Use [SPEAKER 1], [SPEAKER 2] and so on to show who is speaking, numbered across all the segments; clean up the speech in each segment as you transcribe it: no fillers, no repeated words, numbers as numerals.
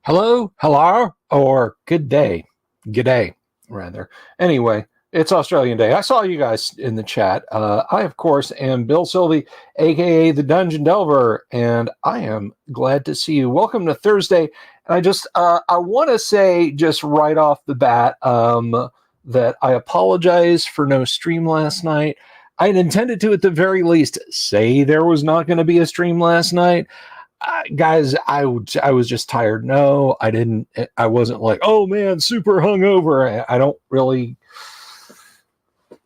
[SPEAKER 1] Hello, hello, or good day. G'day, rather. Anyway, it's Australian Day. I saw you guys in the chat. I, of course, am Bill Sylvie, aka the Dungeon Delver, and I am glad to see you. Welcome to Thursday. And I want to say just right off the bat that I apologize for no stream last night. I had intended to, at the very least, say there was not going to be a stream last night. Guys, I was just tired. No, I didn't. I wasn't like, oh man, super hungover. I don't really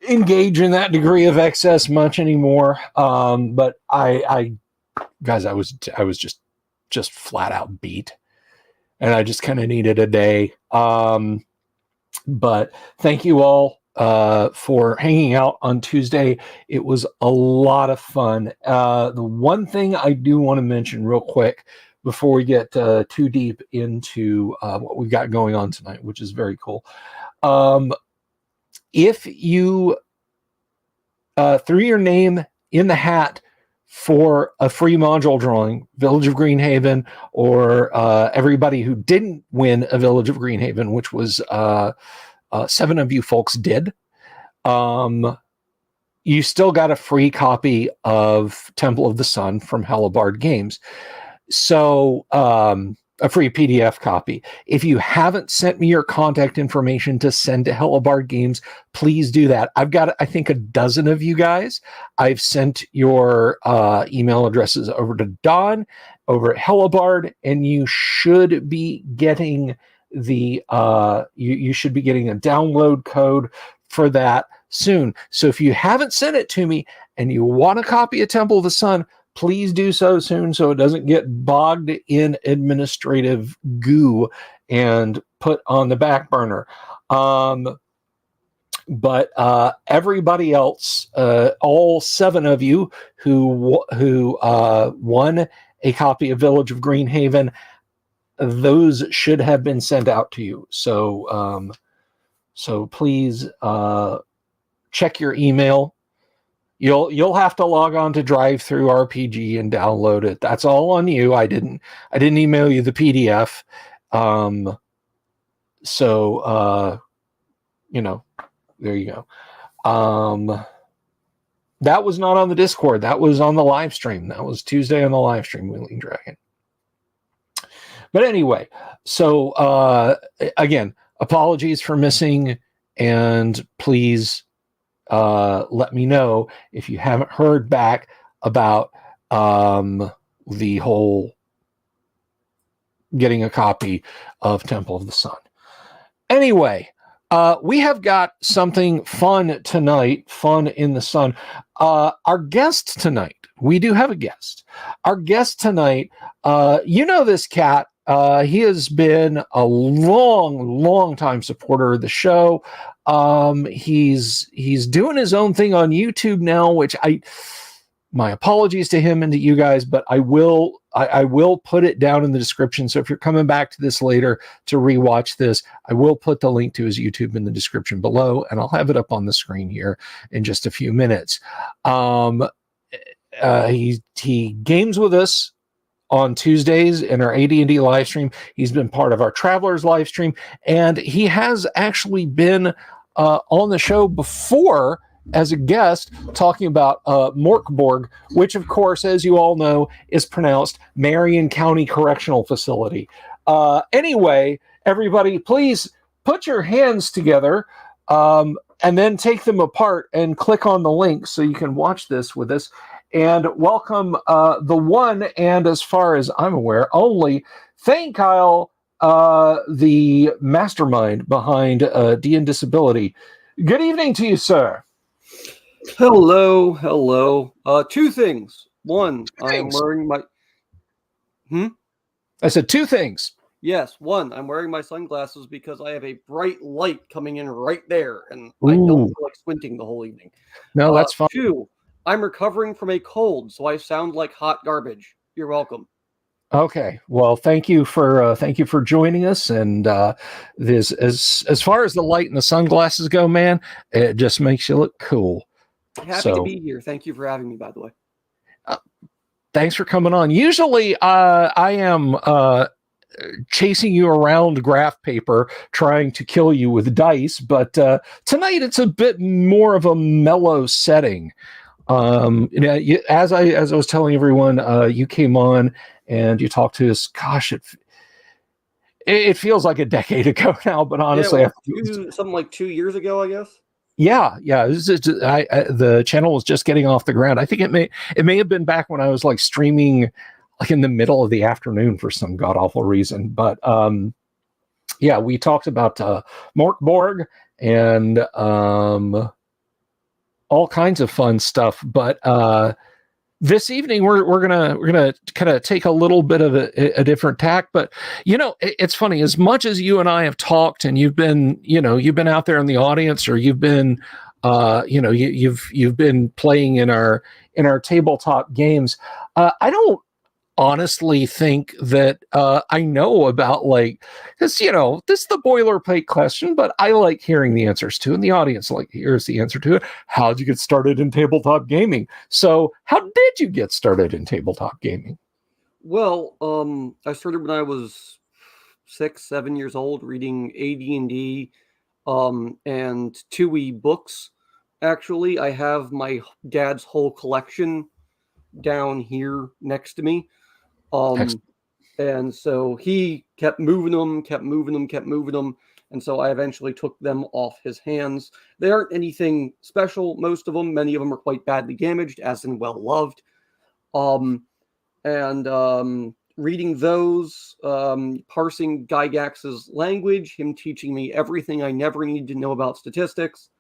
[SPEAKER 1] engage in that degree of excess much anymore. But guys, I was just flat out beat, and I just kind of needed a day. But thank you all for hanging out on Tuesday. It was a lot of fun. The one thing I do want to mention real quick before we get too deep into what we've got going on tonight, which is very cool. If you threw your name in the hat for a free module drawing, Village of Greenhaven, or everybody who didn't win a Village of Greenhaven, which was 7 of you folks did, you still got a free copy of Temple of the Sun from Hellebarde Games. So a free PDF copy. If you haven't sent me your contact information to send to Hellebarde Games, please do that. I've got, I think, a dozen of you guys. I've sent your email addresses over to Don over at Hellebarde, and you should be getting the you should be getting a download code for that soon. So if you haven't sent it to me and you want a copy of Temple of the Sun, please do so soon so it doesn't get bogged in administrative goo and put on the back burner. But everybody else, all 7 of you who won a copy of Village of Greenhaven, those should have been sent out to you. So please check your email. You'll have to log on to DriveThruRPG and download it. That's all on you. I didn't email you the PDF. There you go. That was not on the Discord. That was on the live stream. That was Tuesday on the live stream, Wheeling Dragon. But anyway, so again, apologies for missing, and please let me know if you haven't heard back about the whole getting a copy of Temple of the Sun. Anyway, we have got something fun tonight, fun in the sun. Our guest tonight, we do have a guest. Our guest tonight, you know this cat. He has been a long time supporter of the show. He's doing his own thing on YouTube now, which my apologies to him and to you guys, but I will put it down in the description. So if you're coming back to this later to rewatch this, I will put the link to his YouTube in the description below, and I'll have it up on the screen here in just a few minutes. He games with us on Tuesdays in our AD&D live stream. He's been part of our Travelers live stream, and he has actually been on the show before as a guest talking about Morkborg, which, of course, as you all know, is pronounced Marion County Correctional Facility. Anyway, everybody, please put your hands together and then take them apart and click on the link so you can watch this with us. And welcome the one, and as far as I'm aware, only Theyen Kile, the mastermind behind D&Disability. Good evening to you, sir.
[SPEAKER 2] Hello. 2 things. One, I am wearing my...
[SPEAKER 1] I said 2 things.
[SPEAKER 2] Yes, one, I'm wearing my sunglasses because I have a bright light coming in right there, and I don't feel like squinting the whole evening.
[SPEAKER 1] No, that's fine.
[SPEAKER 2] 2, I'm recovering from a cold, so I sound like hot garbage. You're welcome.
[SPEAKER 1] Okay, well, thank you for joining us. And this, as far as the light and the sunglasses go, man, it just makes you look cool.
[SPEAKER 2] Happy to be here. Thank you for having me, by the way.
[SPEAKER 1] Thanks for coming on. Usually, I am chasing you around graph paper, trying to kill you with dice. But tonight it's a bit more of a mellow setting. As I was telling everyone, you came on and you talked to us. Gosh, it feels like a decade ago now, but honestly,
[SPEAKER 2] something like 2 years ago, I guess.
[SPEAKER 1] Yeah. The channel was just getting off the ground. I think it may have been back when I was like streaming, like in the middle of the afternoon for some god awful reason. But yeah, we talked about Morkborg and all kinds of fun stuff. But this evening we're gonna kind of take a little bit of a different tack. But it's funny, as much as you and I have talked, and you've been out there in the audience, or you've been you've been playing in our tabletop games. I don't honestly think that I know about, like, this this is the boilerplate question, but I like hearing the answers to, and the audience hears the answer to it. How'd you get started in tabletop gaming? So how did you get started in tabletop gaming?
[SPEAKER 2] Well, I started when I was 6-7 years old, reading AD&D and 2E books. Actually, I have my dad's whole collection down here next to me. And so he kept moving them. And so I eventually took them off his hands. They aren't anything special, most of them. Many of them are quite badly damaged, as in well loved. Reading those, parsing Gygax's language, him teaching me everything I never needed to know about statistics.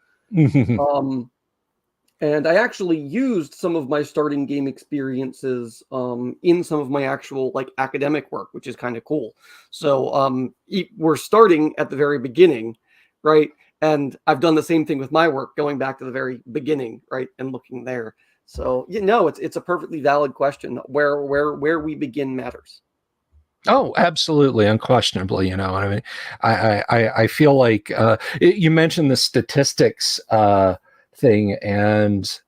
[SPEAKER 2] And I actually used some of my starting game experiences in some of my actual academic work, which is kind of cool. So we're starting at the very beginning, right? And I've done the same thing with my work, going back to the very beginning, right, and looking there. So it's a perfectly valid question. Where we begin matters.
[SPEAKER 1] Oh, absolutely, unquestionably. I mean, I feel like you mentioned the statistics thing, and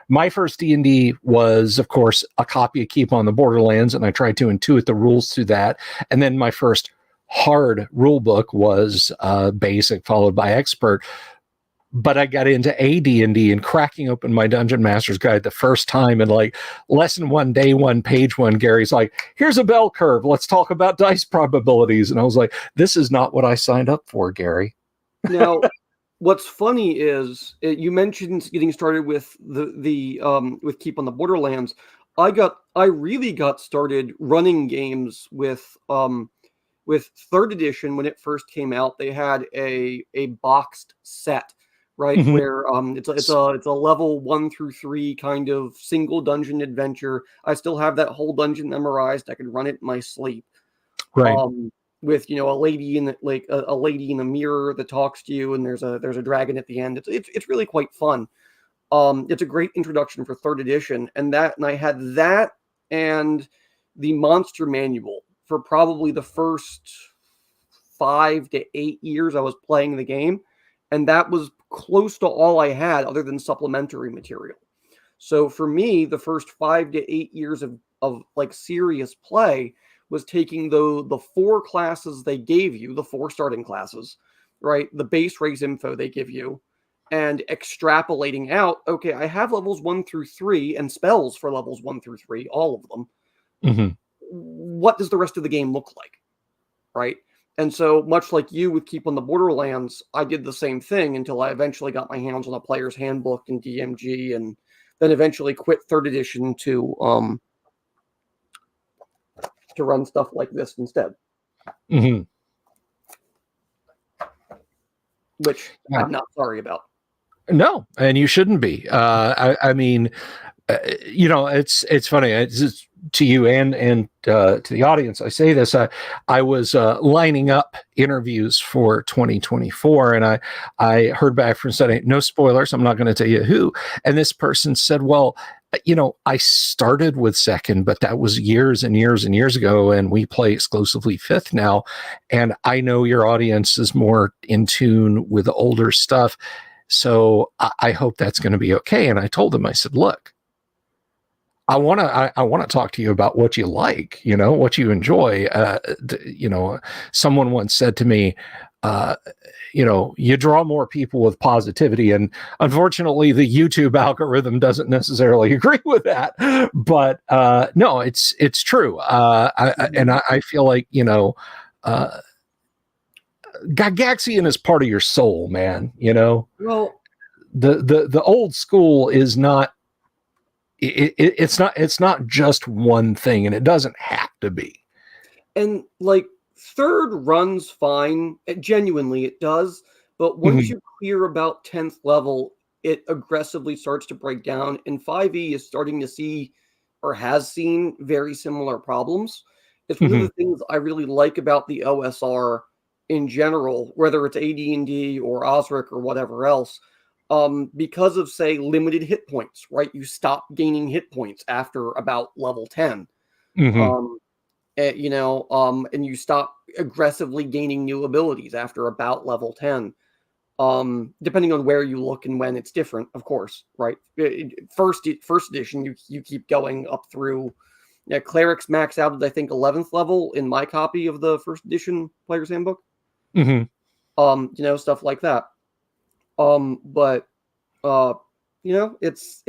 [SPEAKER 1] my first D&D was, of course, a copy of Keep on the Borderlands, and I tried to intuit the rules through that. And then my first hard rule book was basic, followed by expert. But I got into AD&D, and cracking open my Dungeon Master's Guide the first time, and lesson 1, day 1, page 1, Gary's like, here's a bell curve. Let's talk about dice probabilities. And I was like, this is not what I signed up for, Gary.
[SPEAKER 2] Now, what's funny is you mentioned getting started with with Keep on the Borderlands. I really got started running games with 3rd edition when it first came out. They had a boxed set, right? Mm-hmm. Where it's a level 1 through 3 kind of single dungeon adventure. I still have that whole dungeon memorized. I could run it in my sleep.
[SPEAKER 1] Right.
[SPEAKER 2] With a lady in a lady in a mirror that talks to you, and there's a dragon at the end. It's really quite fun. It's a great introduction for 3rd edition, and I had that and the monster manual for probably the first 5 to 8 years I was playing the game, and that was close to all I had other than supplementary material. So for me, the first 5 to 8 years of serious play was taking the 4 classes they gave you, the 4 starting classes, right? The base race info they give you, and extrapolating out, okay, I have levels 1 through 3 and spells for levels 1 through 3, all of them. Mm-hmm. What does the rest of the game look like, right? And so much like you with Keep on the Borderlands, I did the same thing until I eventually got my hands on a player's handbook and DMG, and then eventually quit 3rd edition to run stuff like this instead. Mm-hmm. Which I'm not sorry about.
[SPEAKER 1] No, and you shouldn't be. I mean, it's funny. It's to you and to the audience, I say this. I was lining up interviews for 2024, and I heard back from somebody. No spoilers. I'm not going to tell you who. And this person said, "Well, I started with 2nd, but that was years and years and years ago, and we play exclusively 5th now. And I know your audience is more in tune with the older stuff, so I hope that's going to be okay." And I told him, I said, "Look, I want to I want to talk to you about what you like, what you enjoy. Someone once said to me, you draw more people with positivity, and unfortunately the YouTube algorithm doesn't necessarily agree with that. But no, it's true. I feel like, Gygaxian is part of your soul, man.
[SPEAKER 2] Well,
[SPEAKER 1] The old school is not, it's not just one thing, and it doesn't have to be.
[SPEAKER 2] and like third runs fine. Genuinely, it does. But once
[SPEAKER 1] Mhm.
[SPEAKER 2] you clear about 10th level, it aggressively starts to break down. And 5e is starting to see, or has seen, very similar problems. It's one of
[SPEAKER 1] Mhm.
[SPEAKER 2] the things I really like about the OSR in general, whether it's AD&D or Osric or whatever else. Because of, say, limited hit points, right? You stop gaining hit points after about level 10.
[SPEAKER 1] Mhm.
[SPEAKER 2] Um, and you stop aggressively gaining new abilities after about level 10. Depending on where you look and when, it's different, of course, right? First edition, you keep going up through. Yeah, clerics max out at, I think, 11th level in my copy of the first edition player's handbook.
[SPEAKER 1] Mhm.
[SPEAKER 2] Stuff like that. But it's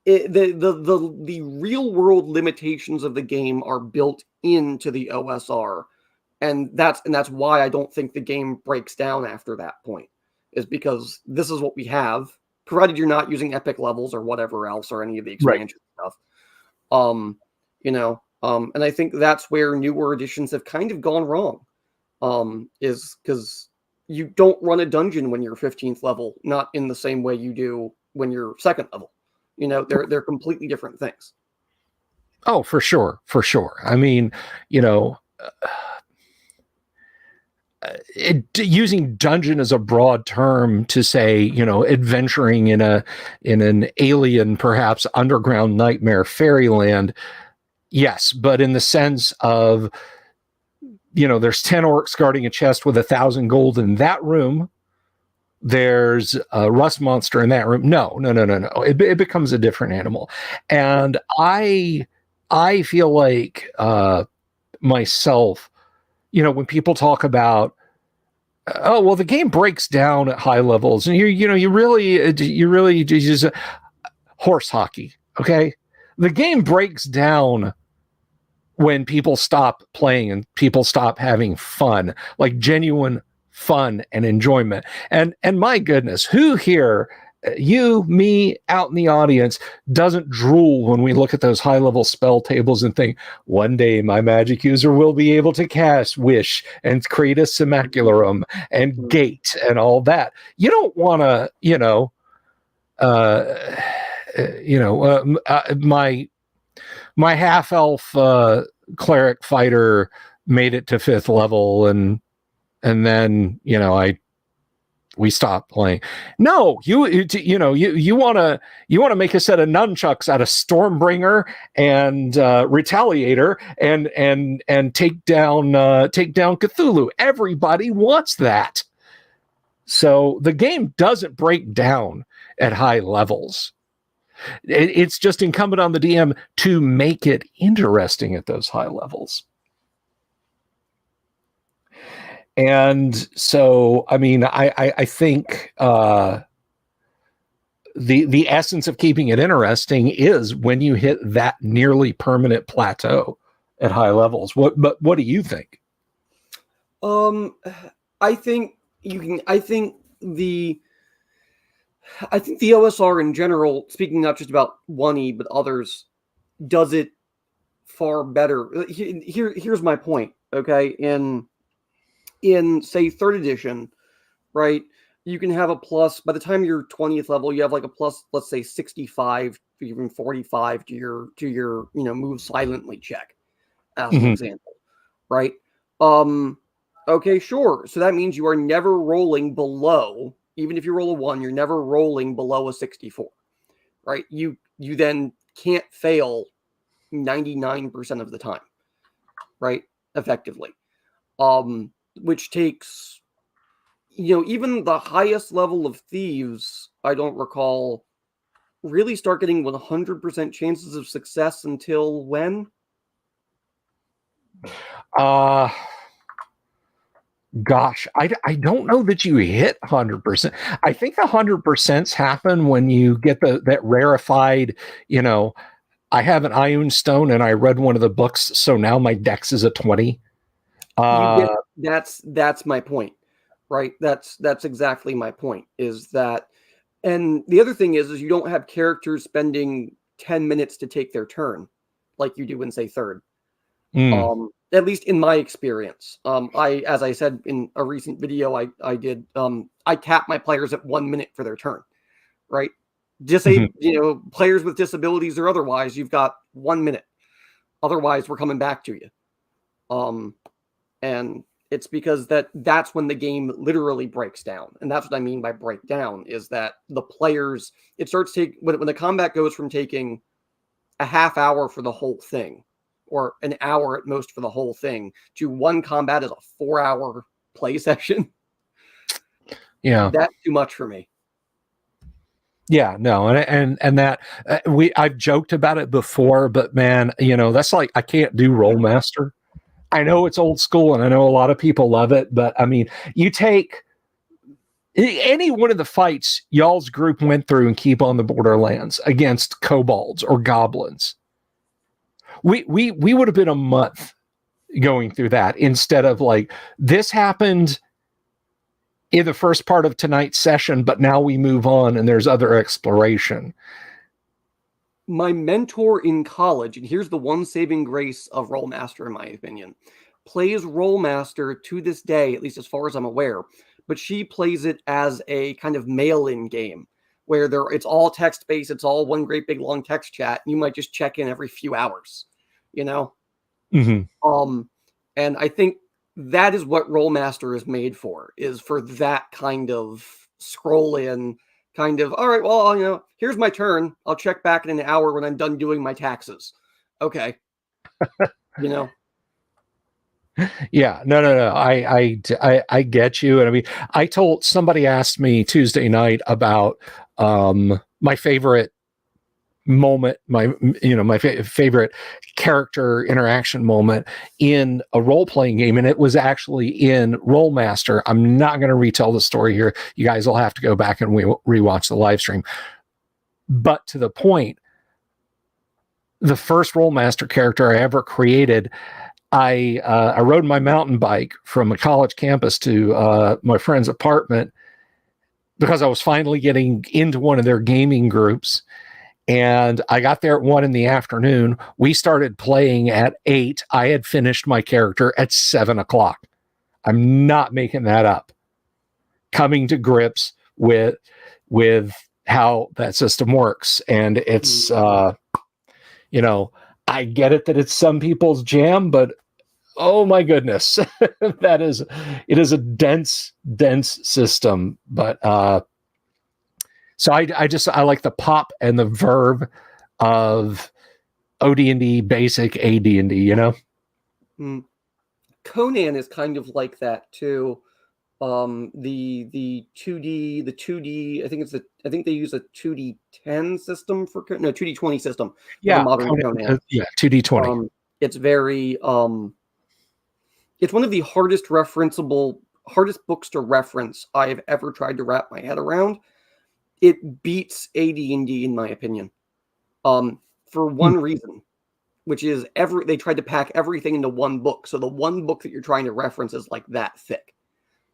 [SPEAKER 2] the real world limitations of the game are built into the OSR, and that's why I don't think the game breaks down after that point, is because this is what we have, provided you're not using epic levels or whatever else or any of the
[SPEAKER 1] Right.
[SPEAKER 2] expansion stuff. And I think that's where newer editions have kind of gone wrong. Is because you don't run a dungeon when you're 15th level, not in the same way you do when you're second level. They're completely different things.
[SPEAKER 1] Oh, for sure, for sure. I mean, using dungeon as a broad term to say, adventuring in an alien, perhaps underground nightmare fairyland. Yes, but in the sense of, there's 10 orcs guarding a chest with 1,000 gold in that room. There's a rust monster in that room. No. It becomes a different animal. And I feel like myself, when people talk about, oh, well, the game breaks down at high levels, and you really just horse hockey. Okay. The game breaks down when people stop playing and people stop having fun, like genuine fun and enjoyment. And my goodness, who here, you, me, out in the audience, doesn't drool when we look at those high level spell tables and think, one day my magic user will be able to cast Wish and create a Simacularum and Gate and all that. You don't want to, my half elf cleric fighter made it to 5th level, and then we stopped playing. No, you want to make a set of nunchucks out of Stormbringer and Retaliator and take down Cthulhu. Everybody wants that. So the game doesn't break down at high levels. It's just incumbent on the DM to make it interesting at those high levels. And so, I mean, I think the essence of keeping it interesting is when you hit that nearly permanent plateau at high levels. What do you think?
[SPEAKER 2] I think you can. I think the OSR in general, speaking not just about 1E but others, does it far better. Here's my point. Okay, in say third edition, right? You can have a plus by the time you're 20th level. You have like a plus, let's say 65, even 45 to your move silently check, as an example, right? Okay, sure. So that means you are never rolling below, even if you roll a 1, you're never rolling below a 64, right? You then can't fail 99% of the time, right? Effectively. Which takes, even the highest level of thieves, I don't recall really start getting 100% chances of success until when?
[SPEAKER 1] Gosh, I don't know that you hit 100%. I think the 100% happen when you get that rarefied, I have an Ioun Stone and I read one of the books, so now my dex is a 20.
[SPEAKER 2] That's my point, right? That's exactly my point, is that, and the other thing is you don't have characters spending 10 minutes to take their turn like you do in, say, third. At least in my experience. As I said in a recent video I did, I cap my players at 1 minute for their turn, right? Players with disabilities or otherwise, you've got 1 minute. Otherwise, we're coming back to you. And it's because that's when the game literally breaks down. And that's what I mean by breakdown, is that the players, it starts when the combat goes from taking a half hour for the whole thing, or an hour at most for the whole thing, to one combat is a 4-hour play session.
[SPEAKER 1] Yeah.
[SPEAKER 2] That's too much for me.
[SPEAKER 1] Yeah, no. And that I've joked about it before, but man, that's like, I can't do Rollmaster. I know it's old school and I know a lot of people love it, but I mean, you take any one of the fights y'all's group went through and Keep on the Borderlands against kobolds or goblins. We would have been a month going through that, instead of like, this happened in the first part of tonight's session, but now we move on and there's other exploration.
[SPEAKER 2] My mentor in college, and here's the one saving grace of Rollmaster in my opinion, plays Rollmaster to this day, at least as far as I'm aware, but she plays it as a kind of mail-in game where it's all text-based, it's all one great big long text chat, and you might just check in every few hours.
[SPEAKER 1] Mm-hmm.
[SPEAKER 2] And I think that is what Rollmaster is made for, is for that kind of scroll in, kind of, all right, well, here's my turn. I'll check back in an hour when I'm done doing my taxes. Okay.
[SPEAKER 1] Yeah, no. I get you. And I mean, somebody asked me Tuesday night about my favorite moment, my favorite character interaction moment in a role-playing game, and it was actually in Rollmaster. I'm not going to retell the story here. You guys will have to go back and rewatch the live stream. But to the point, the first Rollmaster character I ever created, I rode my mountain bike from a college campus to my friend's apartment because I was finally getting into one of their gaming groups. And I got there at 1 PM. We started playing at 8. I had finished my character at 7:00. I'm not making that up. Coming to grips with how that system works. And it's, I get it that it's some people's jam, but oh my goodness, it is a dense system. But, so I like the pop and the verb of OD&D basic AD&D,
[SPEAKER 2] Conan is kind of like that too. The 2D, I think they use a 2D10 system for 2D20 system.
[SPEAKER 1] Yeah,
[SPEAKER 2] for modern Conan.
[SPEAKER 1] 2D20.
[SPEAKER 2] It's very it's one of the hardest books to reference I've ever tried to wrap my head around. It beats AD&D in my opinion, for one reason, which is they tried to pack everything into one book. So the one book that you're trying to reference is like that thick.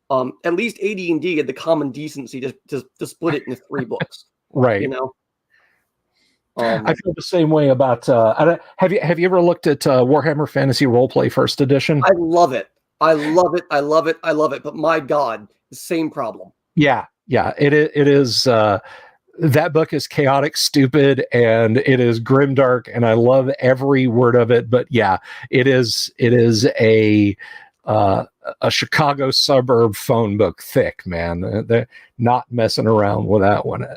[SPEAKER 2] At least AD&D had the common decency to split it into 3 books.
[SPEAKER 1] Right. I feel the same way about. Have you ever looked at Warhammer Fantasy Roleplay First Edition?
[SPEAKER 2] I love it. But my God, the same problem.
[SPEAKER 1] Yeah. It is. That book is chaotic, stupid, and it is grimdark, and I love every word of it. But yeah, it is a Chicago suburb phone book thick, man. They're not messing around with that one.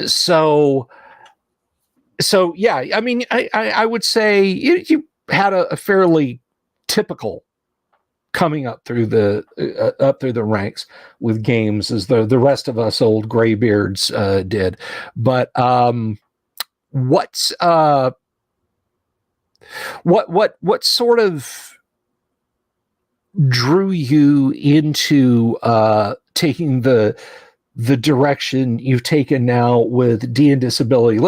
[SPEAKER 1] So yeah, I mean, I would say you had a fairly typical coming up through the ranks with games as the rest of us old graybeards did. But what sort of drew you into taking the direction you've taken now with D&Disability?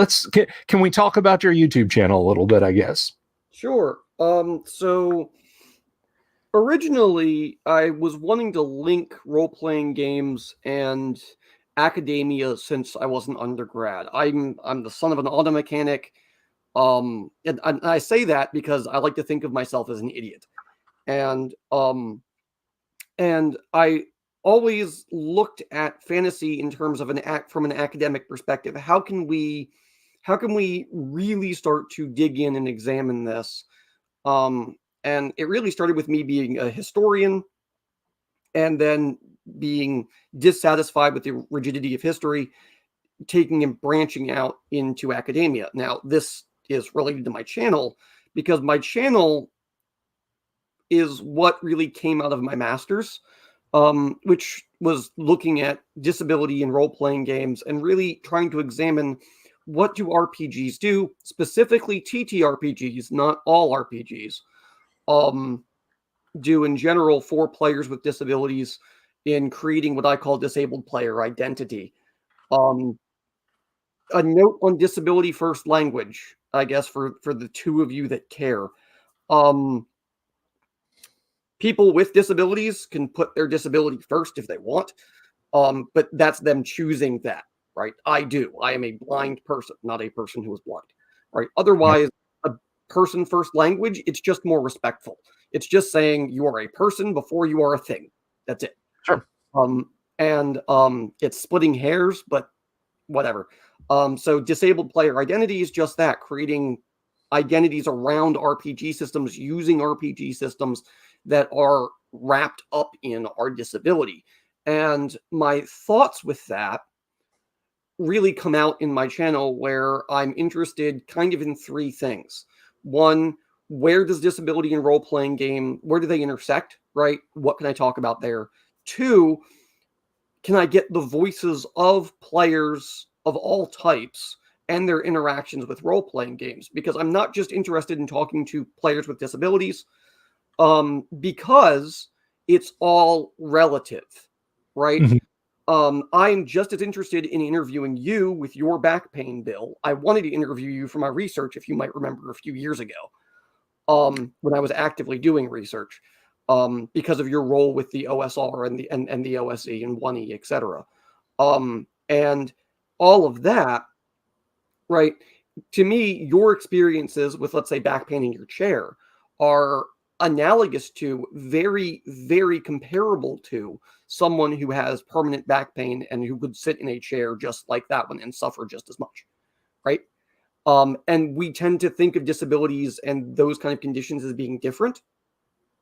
[SPEAKER 1] Can we talk about your YouTube channel a little bit, I guess?
[SPEAKER 2] Sure. So originally I was wanting to link role-playing games and academia since I was an undergrad. I'm the son of an auto mechanic. And I say that because I like to think of myself as an idiot. And I always looked at fantasy in terms of from an academic perspective. How can we really start to dig in and examine this? And it really started with me being a historian and then being dissatisfied with the rigidity of history, taking and branching out into academia. Now, this is related to my channel because my channel is what really came out of my master's, which was looking at disability in role-playing games and really trying to examine what do RPGs do, specifically TTRPGs, not all RPGs, do in general for players with disabilities in creating what I call disabled player identity. A note on disability first language, I guess, for the two of you that care. People with disabilities can put their disability first if they want, but that's them choosing that, right? I do. I am a blind person, not a person who is blind, right? Otherwise, a person first language, it's just more respectful. It's just saying you are a person before you are a thing. That's it.
[SPEAKER 1] Sure.
[SPEAKER 2] It's splitting hairs, but whatever. So disabled player identity is just that, creating identities around RPG systems, using RPG systems that are wrapped up in our disability. And my thoughts with that really come out in my channel, where I'm interested kind of in three things. One, where does disability and role-playing game, where do they intersect, right? What can I talk about there? Two, can I get the voices of players of all types and their interactions with role-playing games? Because I'm not just interested in talking to players with disabilities, because it's all relative, right?
[SPEAKER 1] Mm-hmm.
[SPEAKER 2] I'm just as interested in interviewing you with your back pain, Bill. I wanted to interview you for my research, if you might remember, a few years ago, when I was actively doing research, because of your role with the OSR and the OSE and 1E, etc. And all of that, right? To me, your experiences with, let's say, back pain in your chair are analogous to, very, very comparable to someone who has permanent back pain and who could sit in a chair just like that one and suffer just as much, right? And we tend to think of disabilities and those kind of conditions as being different,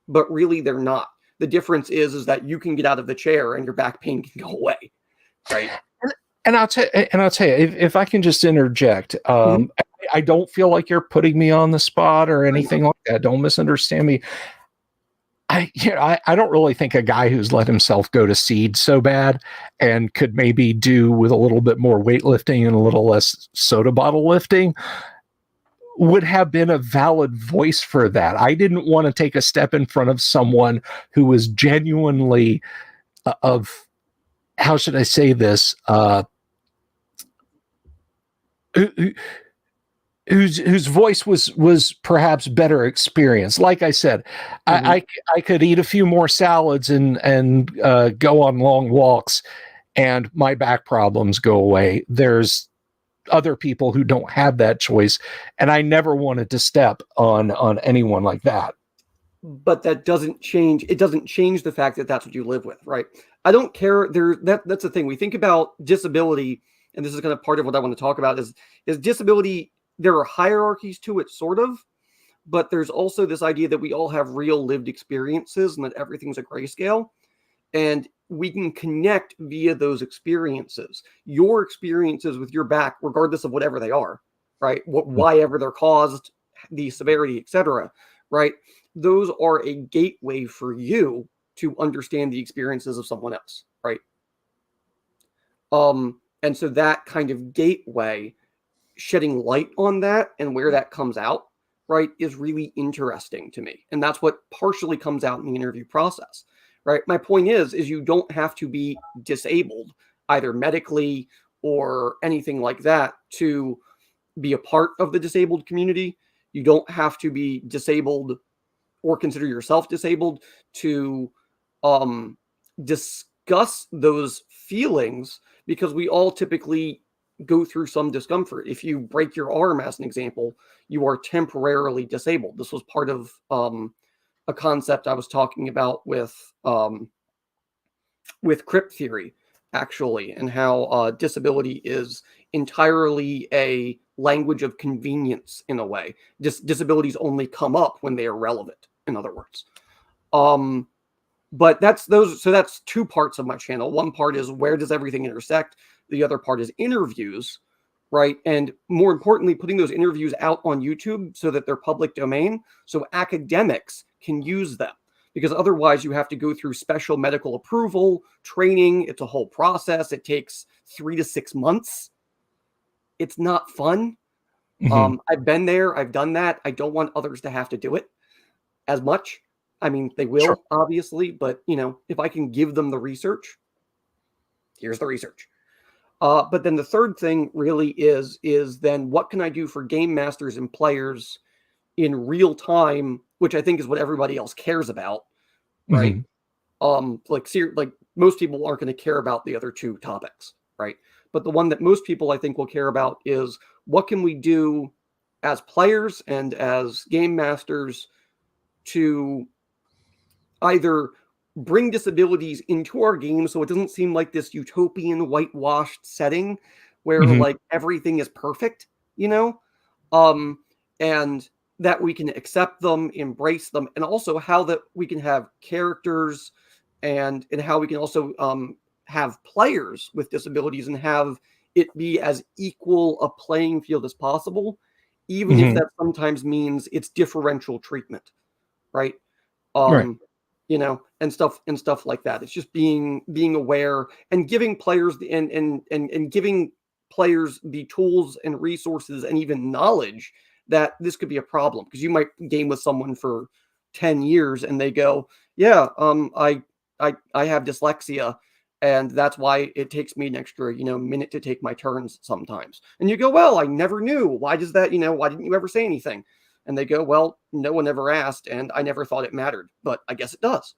[SPEAKER 2] but really they're not. The difference is that you can get out of the chair and your back pain can go away, right?
[SPEAKER 1] And I'll tell you, if I can just interject,
[SPEAKER 2] Mm-hmm.
[SPEAKER 1] I don't feel like you're putting me on the spot or anything like that. Don't misunderstand me. I don't really think a guy who's let himself go to seed so bad and could maybe do with a little bit more weightlifting and a little less soda bottle lifting would have been a valid voice for that. I didn't want to take a step in front of someone who was genuinely of, how should I say this, whose voice was perhaps better experienced. Like I said, mm-hmm. I could eat a few more salads and go on long walks, and my back problems go away. There's other people who don't have that choice, and I never wanted to step on anyone like that.
[SPEAKER 2] But that doesn't change. It doesn't change the fact that that's what you live with, right? I don't care. That's the thing. We think about disability, and this is kind of part of what I want to talk about is disability. There are hierarchies to it, sort of, but there's also this idea that we all have real lived experiences and that everything's a grayscale, and we can connect via those experiences. Your experiences with your back, regardless of whatever they are, right? Why ever they're caused, the severity, etc., right? those are a gateway for you to understand the experiences of someone else, right? And so that kind of gateway, shedding light on that and where that comes out, right, is really interesting to me. And that's what partially comes out in the interview process, right? My point is you don't have to be disabled, either medically or anything like that, to be a part of the disabled community. You don't have to be disabled or consider yourself disabled to discuss those feelings, because we all typically go through some discomfort. If you break your arm, as an example, you are temporarily disabled. This was part of a concept I was talking about with crypt theory, actually, and how disability is entirely a language of convenience in a way. Disabilities only come up when they are relevant, in other words. But that's two parts of my channel. One part is where does everything intersect? The other part is interviews, right? And more importantly, putting those interviews out on YouTube so that they're public domain, so academics can use them. Because otherwise you have to go through special medical approval, training. It's a whole process. It takes 3 to 6 months. It's not fun. I've been there. I've done that. I don't want others to have to do it as much. I mean, they will, sure, obviously, but, if I can give them the research, here's the research. But then the third thing really is then what can I do for game masters and players in real time, which I think is what everybody else cares about, right? Like most people aren't going to care about the other two topics, right? But the one that most people I think will care about is what can we do as players and as game masters to either bring disabilities into our game so it doesn't seem like this utopian whitewashed setting where like everything is perfect, and that we can accept them, embrace them, and also how that we can have characters and how we can also have players with disabilities and have it be as equal a playing field as possible, even if that sometimes means it's differential treatment, right?
[SPEAKER 1] Right.
[SPEAKER 2] And stuff like that. It's just being aware and giving players and giving players the tools and resources and even knowledge that this could be a problem, because you might game with someone for 10 years and they go, yeah, I have dyslexia, and that's why it takes me an extra, minute to take my turns sometimes. And you go, well, I never knew. Why does that, why didn't you ever say anything? And they go, well, no one ever asked, and I never thought it mattered, but I guess it does.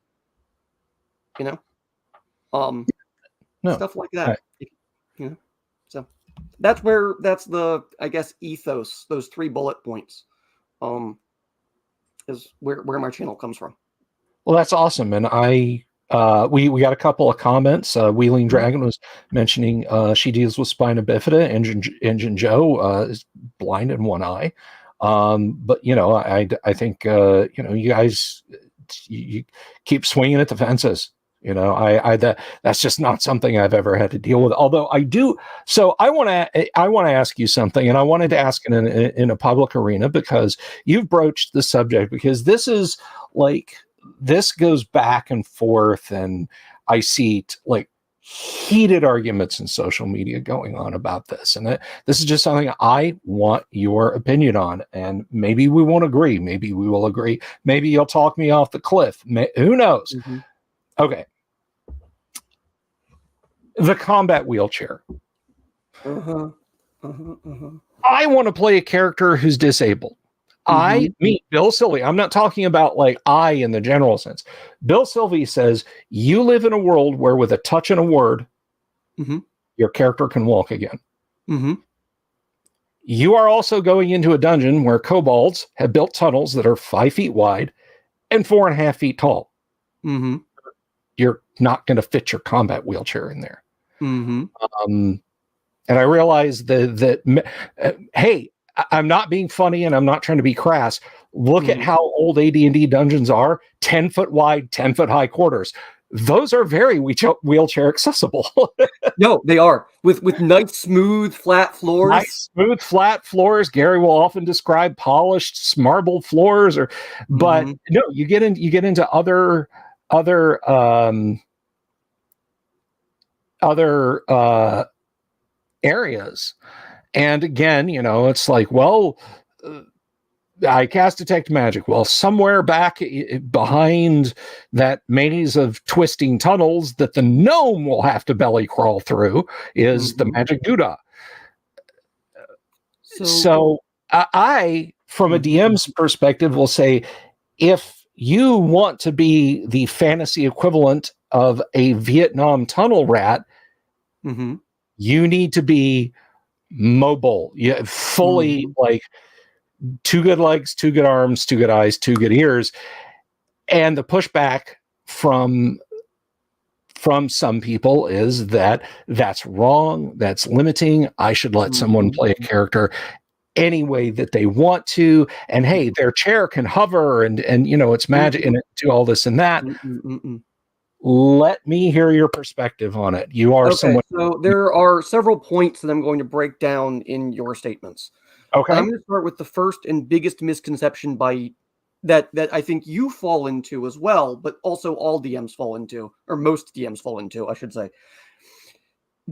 [SPEAKER 2] Stuff like that. Right. So that's the, I guess, ethos, those 3 bullet points, is where my channel comes from.
[SPEAKER 1] Well, that's awesome. And we got a couple of comments. Wheeling Dragon was mentioning she deals with spina bifida. Engine Joe is blind in one eye. But I think you guys, you keep swinging at the fences. That's just not something I've ever had to deal with. Although I do. So I want to ask you something, and I wanted to ask in a public arena, because you've broached the subject, because this goes back and forth, and I see heated arguments in social media going on about this. And this is just something I want your opinion on. And maybe we won't agree. Maybe we will agree. Maybe you'll talk me off the cliff. Who knows? Okay. The combat wheelchair. I want to play a character who's disabled. I mean, Bill Sylvie, I'm not talking about I in the general sense. Bill Sylvie says, you live in a world where with a touch and a word, your character can walk again. You are also going into a dungeon where kobolds have built tunnels that are 5 feet wide and 4.5 feet tall. You're not going to fit your combat wheelchair in there. And I realize that hey, I'm not being funny and I'm not trying to be crass. Look at how old AD&D dungeons are. 10 foot wide, 10 foot high quarters. those are very wheelchair accessible.
[SPEAKER 2] No, they are with nice, smooth, flat floors.
[SPEAKER 1] Nice, smooth, flat floors. Gary will often describe polished marble floors, but no, you get into other areas, and again, it's like, well, I cast detect magic. Well, somewhere back behind that maze of twisting tunnels that the gnome will have to belly crawl through is the magic doodah. So I, from a DM's perspective, will say, if you want to be the fantasy equivalent of a Vietnam tunnel rat, you need to be mobile, fully like 2 good legs, 2 good arms, 2 good eyes, 2 good ears. And the pushback from some people is that that's wrong, that's limiting. I should let someone play a character any way that they want to, and hey, their chair can hover, and it's magic and do all this and that. Let me hear your perspective on it. You are someone.
[SPEAKER 2] So there are several points that I'm going to break down in your statements.
[SPEAKER 1] Okay.
[SPEAKER 2] I'm going to start with the first and biggest misconception that I think you fall into as well, but also all DMs fall into, or most DMs fall into, I should say.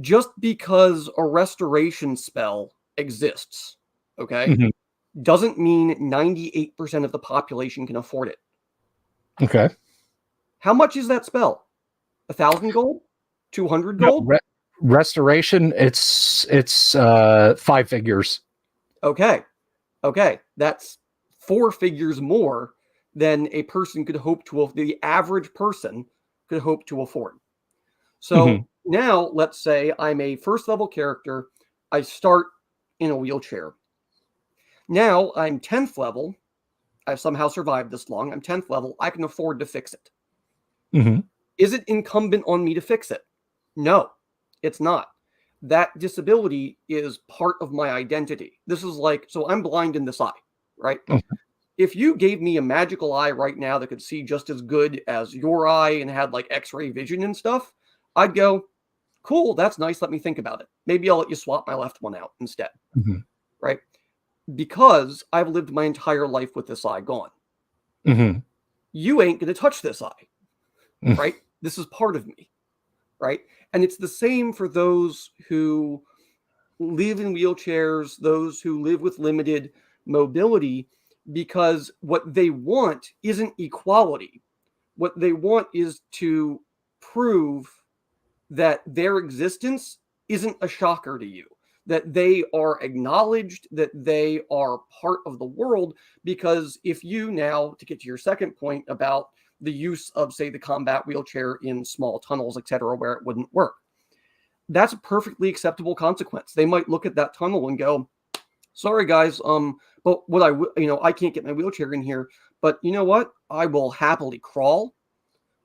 [SPEAKER 2] Just because a restoration spell exists, doesn't mean 98% of the population can afford it.
[SPEAKER 1] Okay.
[SPEAKER 2] How much is that spell? 1,000 gold? 200 gold?
[SPEAKER 1] No, restoration, it's 5 figures.
[SPEAKER 2] Okay. That's 4 figures more than a person could hope to, the average person could hope to afford. So now let's say I'm a first level character. I start in a wheelchair. Now I'm 10th level. I've somehow survived this long. I'm 10th level. I can afford to fix it. Is it incumbent on me to fix it? No, it's not. That disability is part of my identity. This is like, so I'm blind in this eye, right? If you gave me a magical eye right now that could see just as good as your eye and had like x-ray vision and stuff, I'd go, cool, that's nice. Let me think about it. Maybe I'll let you swap my left one out instead, right? Because I've lived my entire life with this eye gone. You ain't going to touch this eye, right? This is part of me, right? And it's the same for those who live in wheelchairs, those who live with limited mobility, because what they want isn't equality. What they want is to prove that their existence isn't a shocker to you, that they are acknowledged, that they are part of the world. Because if you now, to get to your second point about the use of, say, the combat wheelchair in small tunnels, etc., where it wouldn't work, that's a perfectly acceptable consequence. They might look at that tunnel and go, sorry guys, but what I can't get my wheelchair in here, but you know what? I will happily crawl.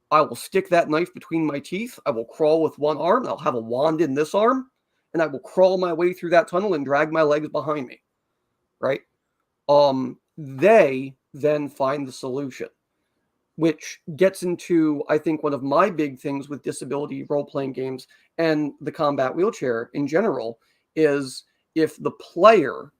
[SPEAKER 2] I will stick that knife between my teeth. I will crawl with one arm. I'll have a wand in this arm, and I will crawl my way through that tunnel and drag my legs behind me, right? They then find the solution, which gets into, I think, one of my big things with disability role-playing games and the combat wheelchair in general is if the player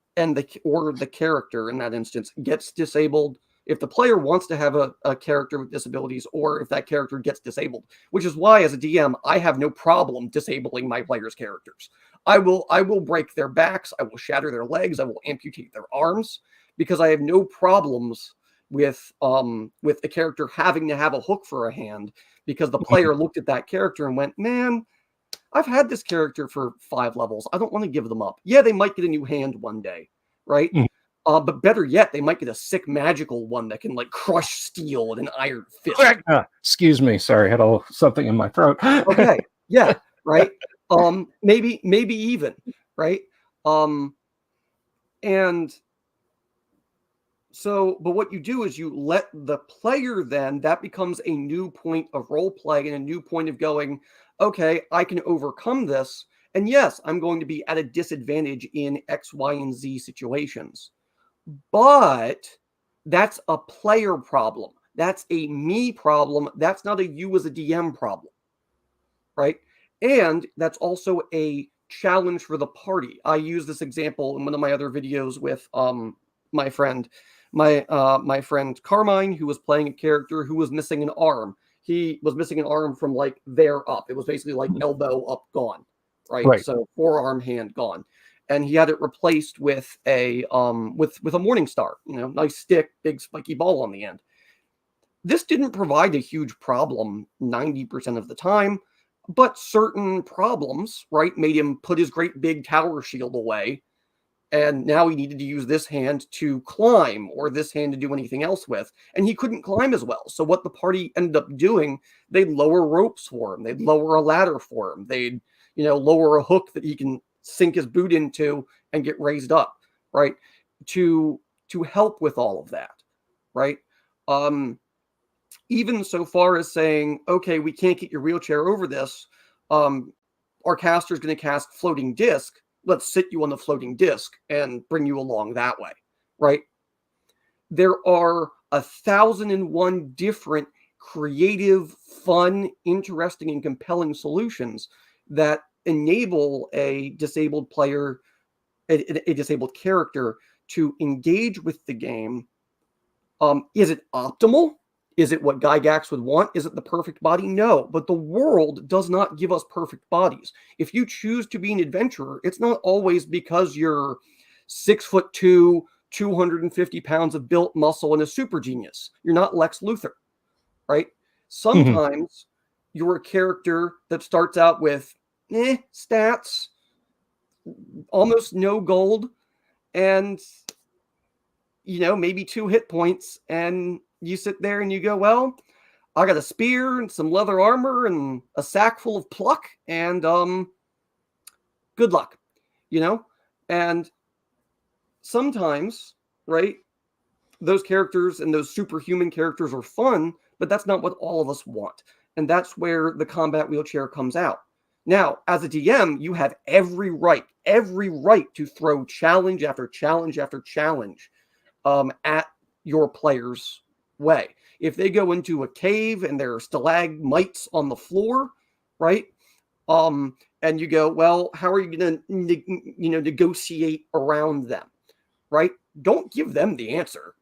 [SPEAKER 2] or the character in that instance gets disabled, if the player wants to have a character with disabilities, or if that character gets disabled, which is why as a DM, I have no problem disabling my players' characters. I will break their backs. I will shatter their legs. I will amputate their arms, because I have no problems with a character having to have a hook for a hand, because the player looked at that character and went, man, I've had this character for 5 levels. I don't want to give them up. Yeah, they might get a new hand one day, right? But better yet, they might get a sick magical one that can like crush steel with an iron fist.
[SPEAKER 1] Excuse me, sorry, I had something in my throat.
[SPEAKER 2] Okay, yeah, right. Maybe even, right? And so, but what you do is you let the player, then that becomes a new point of role play and a new point of going, okay, I can overcome this. And yes, I'm going to be at a disadvantage in X, Y, and Z situations. But that's a player problem. That's a me problem. That's not a you as a DM problem, right? And that's also a challenge for the party. I use this example in one of my other videos with my friend Carmine, who was playing a character who was missing an arm. He was missing an arm from like there up. It was basically like elbow up gone, right? So forearm, hand gone. And he had it replaced with a Morning Star, nice stick, big spiky ball on the end. This didn't provide a huge problem 90% of the time, but certain problems, right, made him put his great big tower shield away. And now he needed to use this hand to climb or this hand to do anything else with. And he couldn't climb as well. So what the party ended up doing, they'd lower ropes for him. They'd lower a ladder for him. They'd, lower a hook that he can sink his boot into and get raised up, right? To help with all of that, right? Even so far as saying, okay, we can't get your wheelchair over this. Our caster's going to cast floating disc. Let's sit you on the floating disc and bring you along that way, right? There are 1,001 different creative, fun, interesting, and compelling solutions that enable a disabled player, a disabled character to engage with the game. Is it optimal? Is it what Gygax would want? Is it the perfect body? No, but the world does not give us perfect bodies. If you choose to be an adventurer, it's not always because you're 6'2", 250 pounds of built muscle and a super genius. You're not Lex Luthor, right? Sometimes you're a character that starts out with stats, almost no gold, and maybe 2 hit points, and you sit there and you go, well, I got a spear and some leather armor and a sack full of pluck, and good luck, and sometimes, right, those characters and those superhuman characters are fun, but that's not what all of us want. And that's where the combat wheelchair comes out. Now, as a DM, you have every right to throw challenge after challenge after challenge at your players' way. If they go into a cave and there are stalagmites on the floor, right? And you go, well, how are you going to, negotiate around them, right? Don't give them the answer.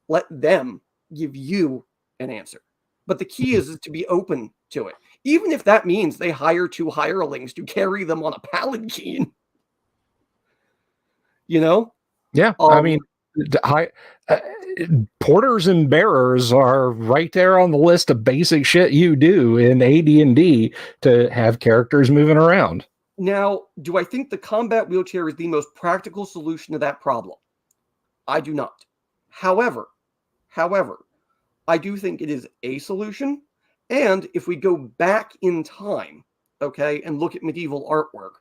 [SPEAKER 2] Let them give you an answer. But the key is to be open to it. Even if that means they hire 2 hirelings to carry them on a palanquin.
[SPEAKER 1] Yeah, I mean, porters and bearers are right there on the list of basic shit you do in AD&D to have characters moving around.
[SPEAKER 2] Now, do I think the combat wheelchair is the most practical solution to that problem? I do not. However, I do think it is a solution. And if we go back in time, okay, and look at medieval artwork,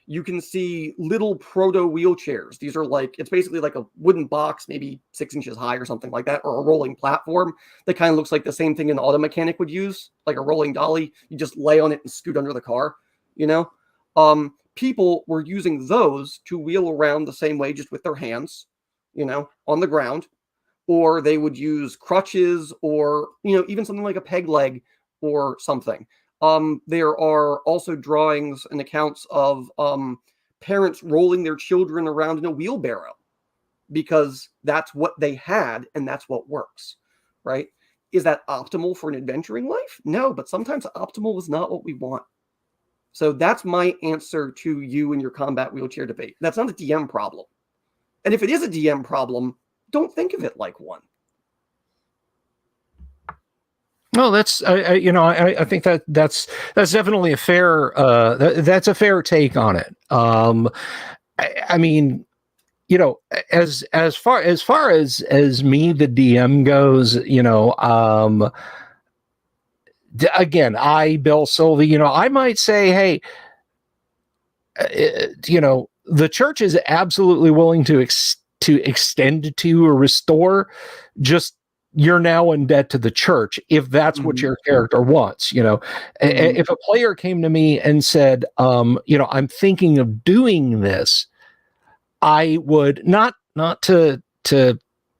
[SPEAKER 2] you can see little proto wheelchairs. These are it's basically like a wooden box, maybe 6 inches high or something like that, or a rolling platform that kind of looks like the same thing an auto mechanic would use, like a rolling dolly. You just lay on it and scoot under the car, People were using those to wheel around the same way, just with their hands, on the ground. Or they would use crutches or, even something like a peg leg or something. There are also drawings and accounts of parents rolling their children around in a wheelbarrow because that's what they had and that's what works, right? Is that optimal for an adventuring life? No, but sometimes optimal is not what we want. So that's my answer to you and your combat wheelchair debate. That's not a DM problem. And if it is a DM problem, don't think of it like one.
[SPEAKER 1] No, that's I think that's definitely a fair that's a fair take on it. I mean, as far as me, the DM goes, again, Bill Sylvie, I might say, hey, the church is absolutely willing to extend to or restore. Just you're now in debt to the church if that's what your character wants. If a player came to me and said, I'm thinking of doing this, I would not to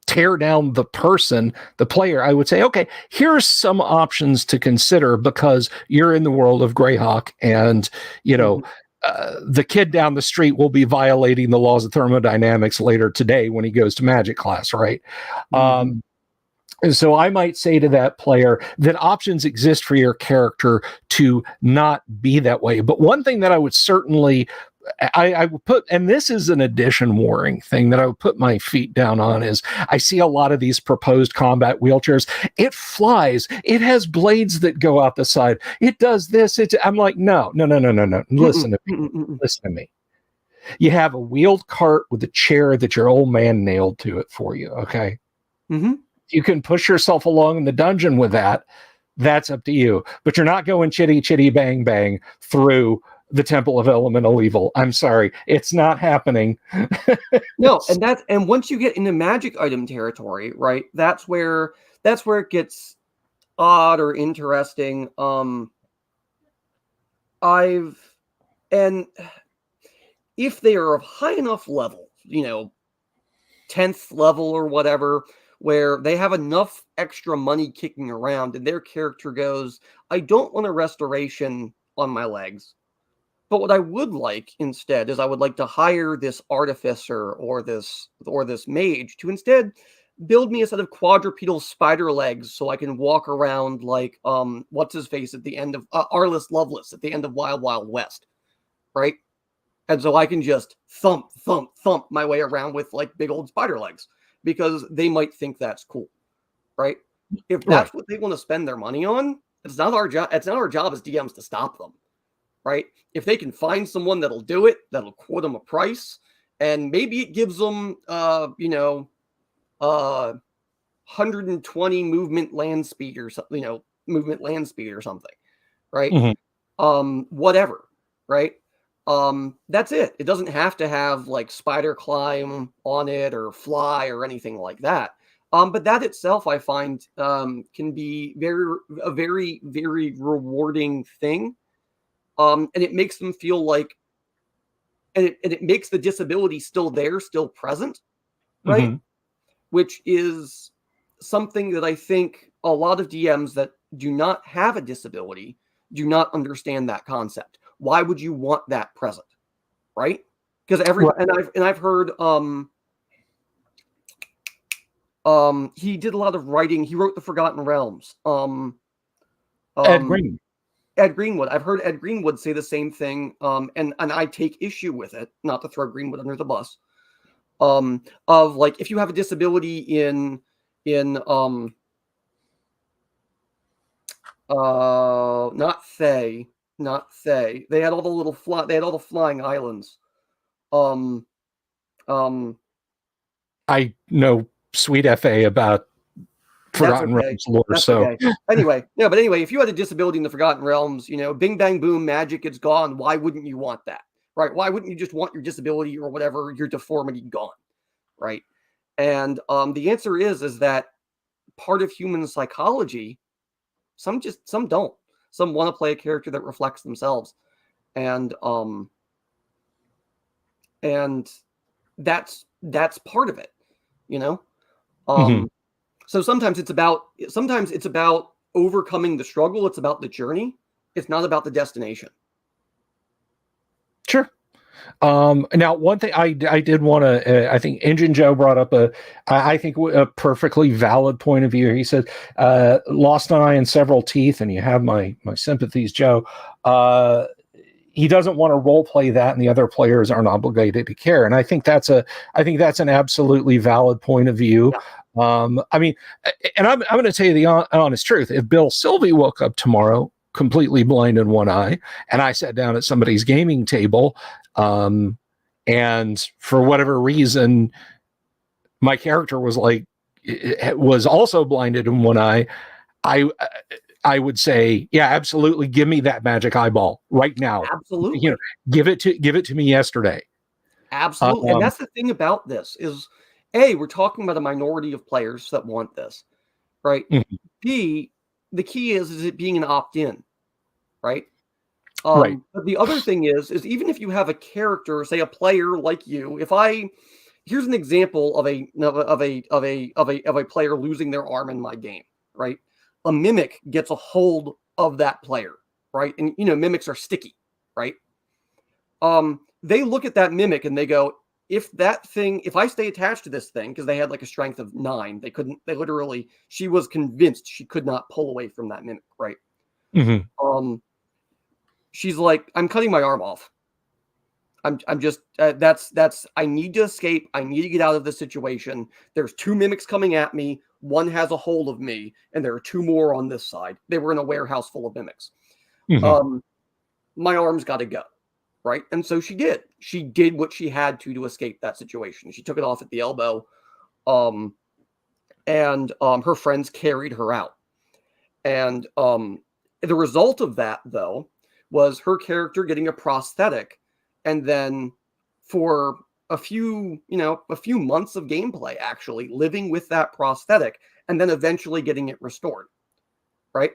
[SPEAKER 1] tear down the person, the player. I would say, okay, here's some options to consider because you're in the world of Greyhawk, and the kid down the street will be violating the laws of thermodynamics later today when he goes to magic class, right? And so I might say to that player that options exist for your character to not be that way. But one thing that I would certainly, I would put, and this is an addition warring thing that I would put my feet down on, is I see a lot of these proposed combat wheelchairs. It flies. It has blades that go out the side. It does this. I'm like, no. Listen to me. Listen to me. You have a wheeled cart with a chair that your old man nailed to it for you. Okay. You can push yourself along in the dungeon with that. That's up to you. But you're not going chitty, chitty, bang, bang through the Temple of Elemental Evil. I'm sorry. It's not happening.
[SPEAKER 2] No, and once you get into magic item territory, right, that's where it gets odd or interesting. If they are of high enough level, 10th level or whatever, where they have enough extra money kicking around and their character goes, I don't want a restoration on my legs. But what I would like instead is I would like to hire this artificer or this mage to instead build me a set of quadrupedal spider legs so I can walk around like what's his face at the end of Arliss Lovelace at the end of Wild Wild West, right? And so I can just thump my way around with like big old spider legs, because they might think that's cool, right? If that's what they want to spend their money on, it's not our job. It's not our job as DMs to stop them, right? If they can find someone that'll do it, that'll quote them a price, and maybe it gives them, 120 movement land speed or something, right? Whatever, right? That's it. It doesn't have to have like spider climb on it or fly or anything like that. But that itself, I find, can be a very, very rewarding thing. And it makes them feel like, and it makes the disability still there, still present, right? Which is something that I think a lot of DMs that do not have a disability do not understand that concept. Why would you want that present, right? Because I've heard he did a lot of writing. He wrote the Forgotten Realms. Ed Greenwood. I've heard Ed Greenwood say the same thing, and I take issue with it. Not to throw Greenwood under the bus. Of like, if you have a disability in not Thay. They had all the little they had all the flying islands.
[SPEAKER 1] I know sweet FA about Forgotten Realms lore.
[SPEAKER 2] Anyway, if you had a disability in the Forgotten Realms, bing bang boom, magic, it's gone. Why wouldn't you want that? Right? Why wouldn't you just want your disability or whatever, your deformity gone? Right? And the answer is that part of human psychology, some don't. Some want to play a character that reflects themselves. And that's part of it, So sometimes it's about overcoming the struggle. It's about the journey. It's not about the destination.
[SPEAKER 1] Sure. Now, one thing I did want to, I think Engine Joe brought up a perfectly valid point of view. He said, lost an eye and several teeth, and you have my sympathies, Joe. He doesn't want to role play that, and the other players aren't obligated to care. And I think that's an absolutely valid point of view. Yeah. I mean, and I'm going to tell you the honest truth. If Bill Sylvie woke up tomorrow completely blind in one eye, and I sat down at somebody's gaming table, and for whatever reason, my character was also blinded in one eye, I would say, yeah, absolutely, give me that magic eyeball right now.
[SPEAKER 2] Absolutely,
[SPEAKER 1] give it to me yesterday.
[SPEAKER 2] Absolutely, and that's the thing about this is, A, we're talking about a minority of players that want this, right? B, the key is it being an opt-in, right? But the other thing is even if you have a character, say a player like you, if I here's an example of a player losing their arm in my game, right? A mimic gets a hold of that player, right? And mimics are sticky, right? They look at that mimic and they go, if I stay attached to this thing, because they had like a strength of 9, she was convinced she could not pull away from that mimic, right?
[SPEAKER 1] Mm-hmm.
[SPEAKER 2] She's like, I'm cutting my arm off. I'm just, I need to escape. I need to get out of this situation. There's 2 mimics coming at me. One has a hold of me, and there are 2 more on this side. They were in a warehouse full of mimics.
[SPEAKER 1] Mm-hmm.
[SPEAKER 2] My arm's got to go, right? And so she did. She did what she had to escape that situation. She took it off at the elbow, and her friends carried her out. And the result of that, though, was her character getting a prosthetic, and then for a few months of gameplay, actually living with that prosthetic, and then eventually getting it restored, right?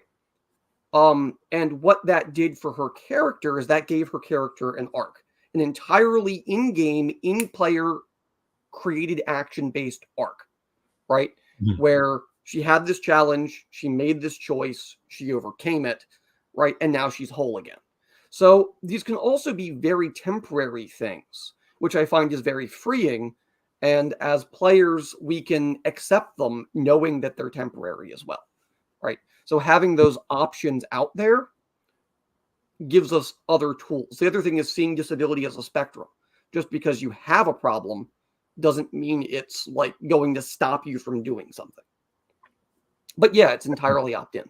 [SPEAKER 2] And what that did for her character is that gave her character an arc, an entirely in-game, in-player created action-based arc, right?
[SPEAKER 1] Mm-hmm.
[SPEAKER 2] Where she had this challenge, she made this choice, she overcame it, right? And now she's whole again. So these can also be very temporary things, which I find is very freeing. And as players, we can accept them knowing that they're temporary as well, right? So having those options out there gives us other tools. The other thing is seeing disability as a spectrum. Just because you have a problem doesn't mean it's like going to stop you from doing something. But yeah, it's entirely opt-in.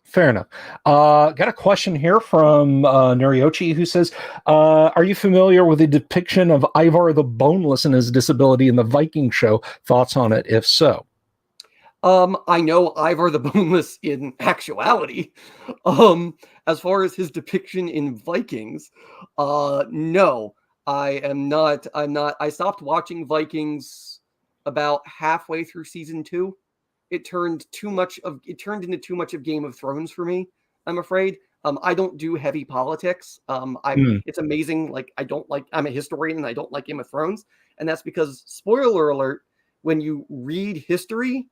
[SPEAKER 1] Fair enough. Got a question here from Nariochi, who says, are you familiar with the depiction of Ivar the Boneless and his disability in the Viking show? Thoughts on it, if so?
[SPEAKER 2] I know Ivar the Boneless in actuality. As far as his depiction in Vikings, no, I am not. I stopped watching Vikings about halfway through season 2. It turned into too much of Game of Thrones for me, I'm afraid. I don't do heavy politics. It's amazing. Like, I'm a historian and I don't like Game of Thrones. And that's because, spoiler alert, when you read history,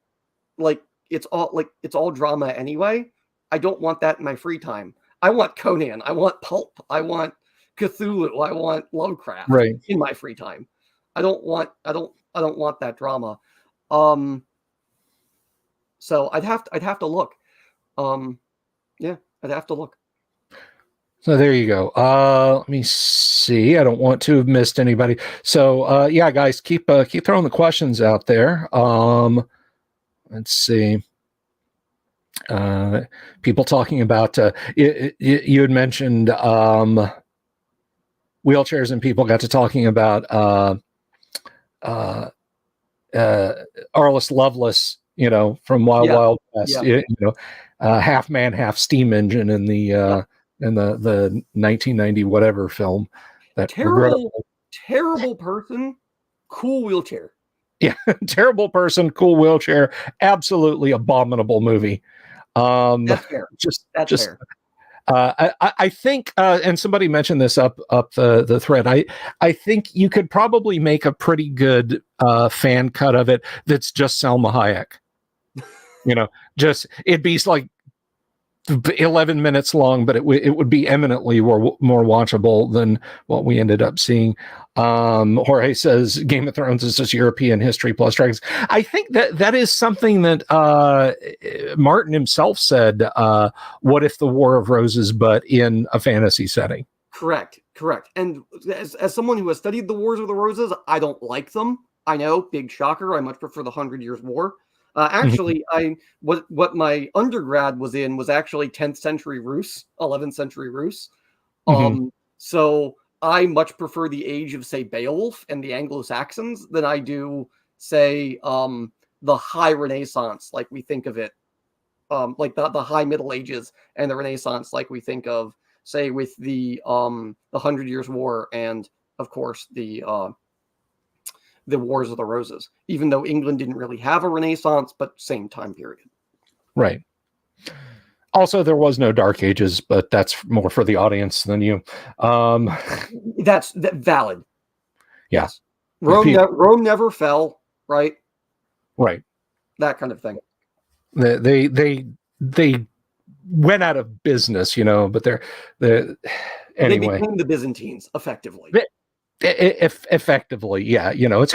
[SPEAKER 2] it's all drama anyway. I don't want that in my free time. I want Conan. I want pulp. I want Cthulhu. I want Lovecraft in my free time. I don't want that drama. So I'd have to look. Yeah, I'd have to look.
[SPEAKER 1] So there you go. Let me see. I don't want to have missed anybody. So yeah, guys, keep throwing the questions out there. Let's see. People talking about you had mentioned wheelchairs, and people got to talking about Arliss Lovelace, from Wild West, half man, half steam engine in the 1990 whatever film. That
[SPEAKER 2] terrible person, cool wheelchair.
[SPEAKER 1] Yeah, terrible person, cool wheelchair, absolutely abominable movie.
[SPEAKER 2] That's fair. That's fair.
[SPEAKER 1] I think, and somebody mentioned this up the thread. I think you could probably make a pretty good fan cut of it that's just Selma Hayek. It'd be like 11 minutes long, but it would be eminently more watchable than what we ended up seeing. Jorge says Game of Thrones is just European history plus dragons. I think that is something that Martin himself said, what if the War of Roses, but in a fantasy setting? Correct.
[SPEAKER 2] And as someone who has studied the Wars of the Roses, I don't like them. I know, big shocker. I much prefer the 100 Years' War. Actually, what my undergrad was in was actually 10th century Rus, 11th century Rus. So I much prefer the age of, say, Beowulf and the Anglo-Saxons than I do, say, the High Renaissance, like we think of it, like the High Middle Ages and the Renaissance, like we think of, say, with the 100 Years' War and, of course, the Wars of the Roses, even though England didn't really have a Renaissance, but same time period.
[SPEAKER 1] Right. Also, there was no Dark Ages, but that's more for the audience than you.
[SPEAKER 2] That's valid.
[SPEAKER 1] Yeah.
[SPEAKER 2] Rome never fell, right?
[SPEAKER 1] Right.
[SPEAKER 2] That kind of thing.
[SPEAKER 1] They went out of business, but they're anyway.
[SPEAKER 2] They became the Byzantines, effectively.
[SPEAKER 1] Effectively, yeah. You're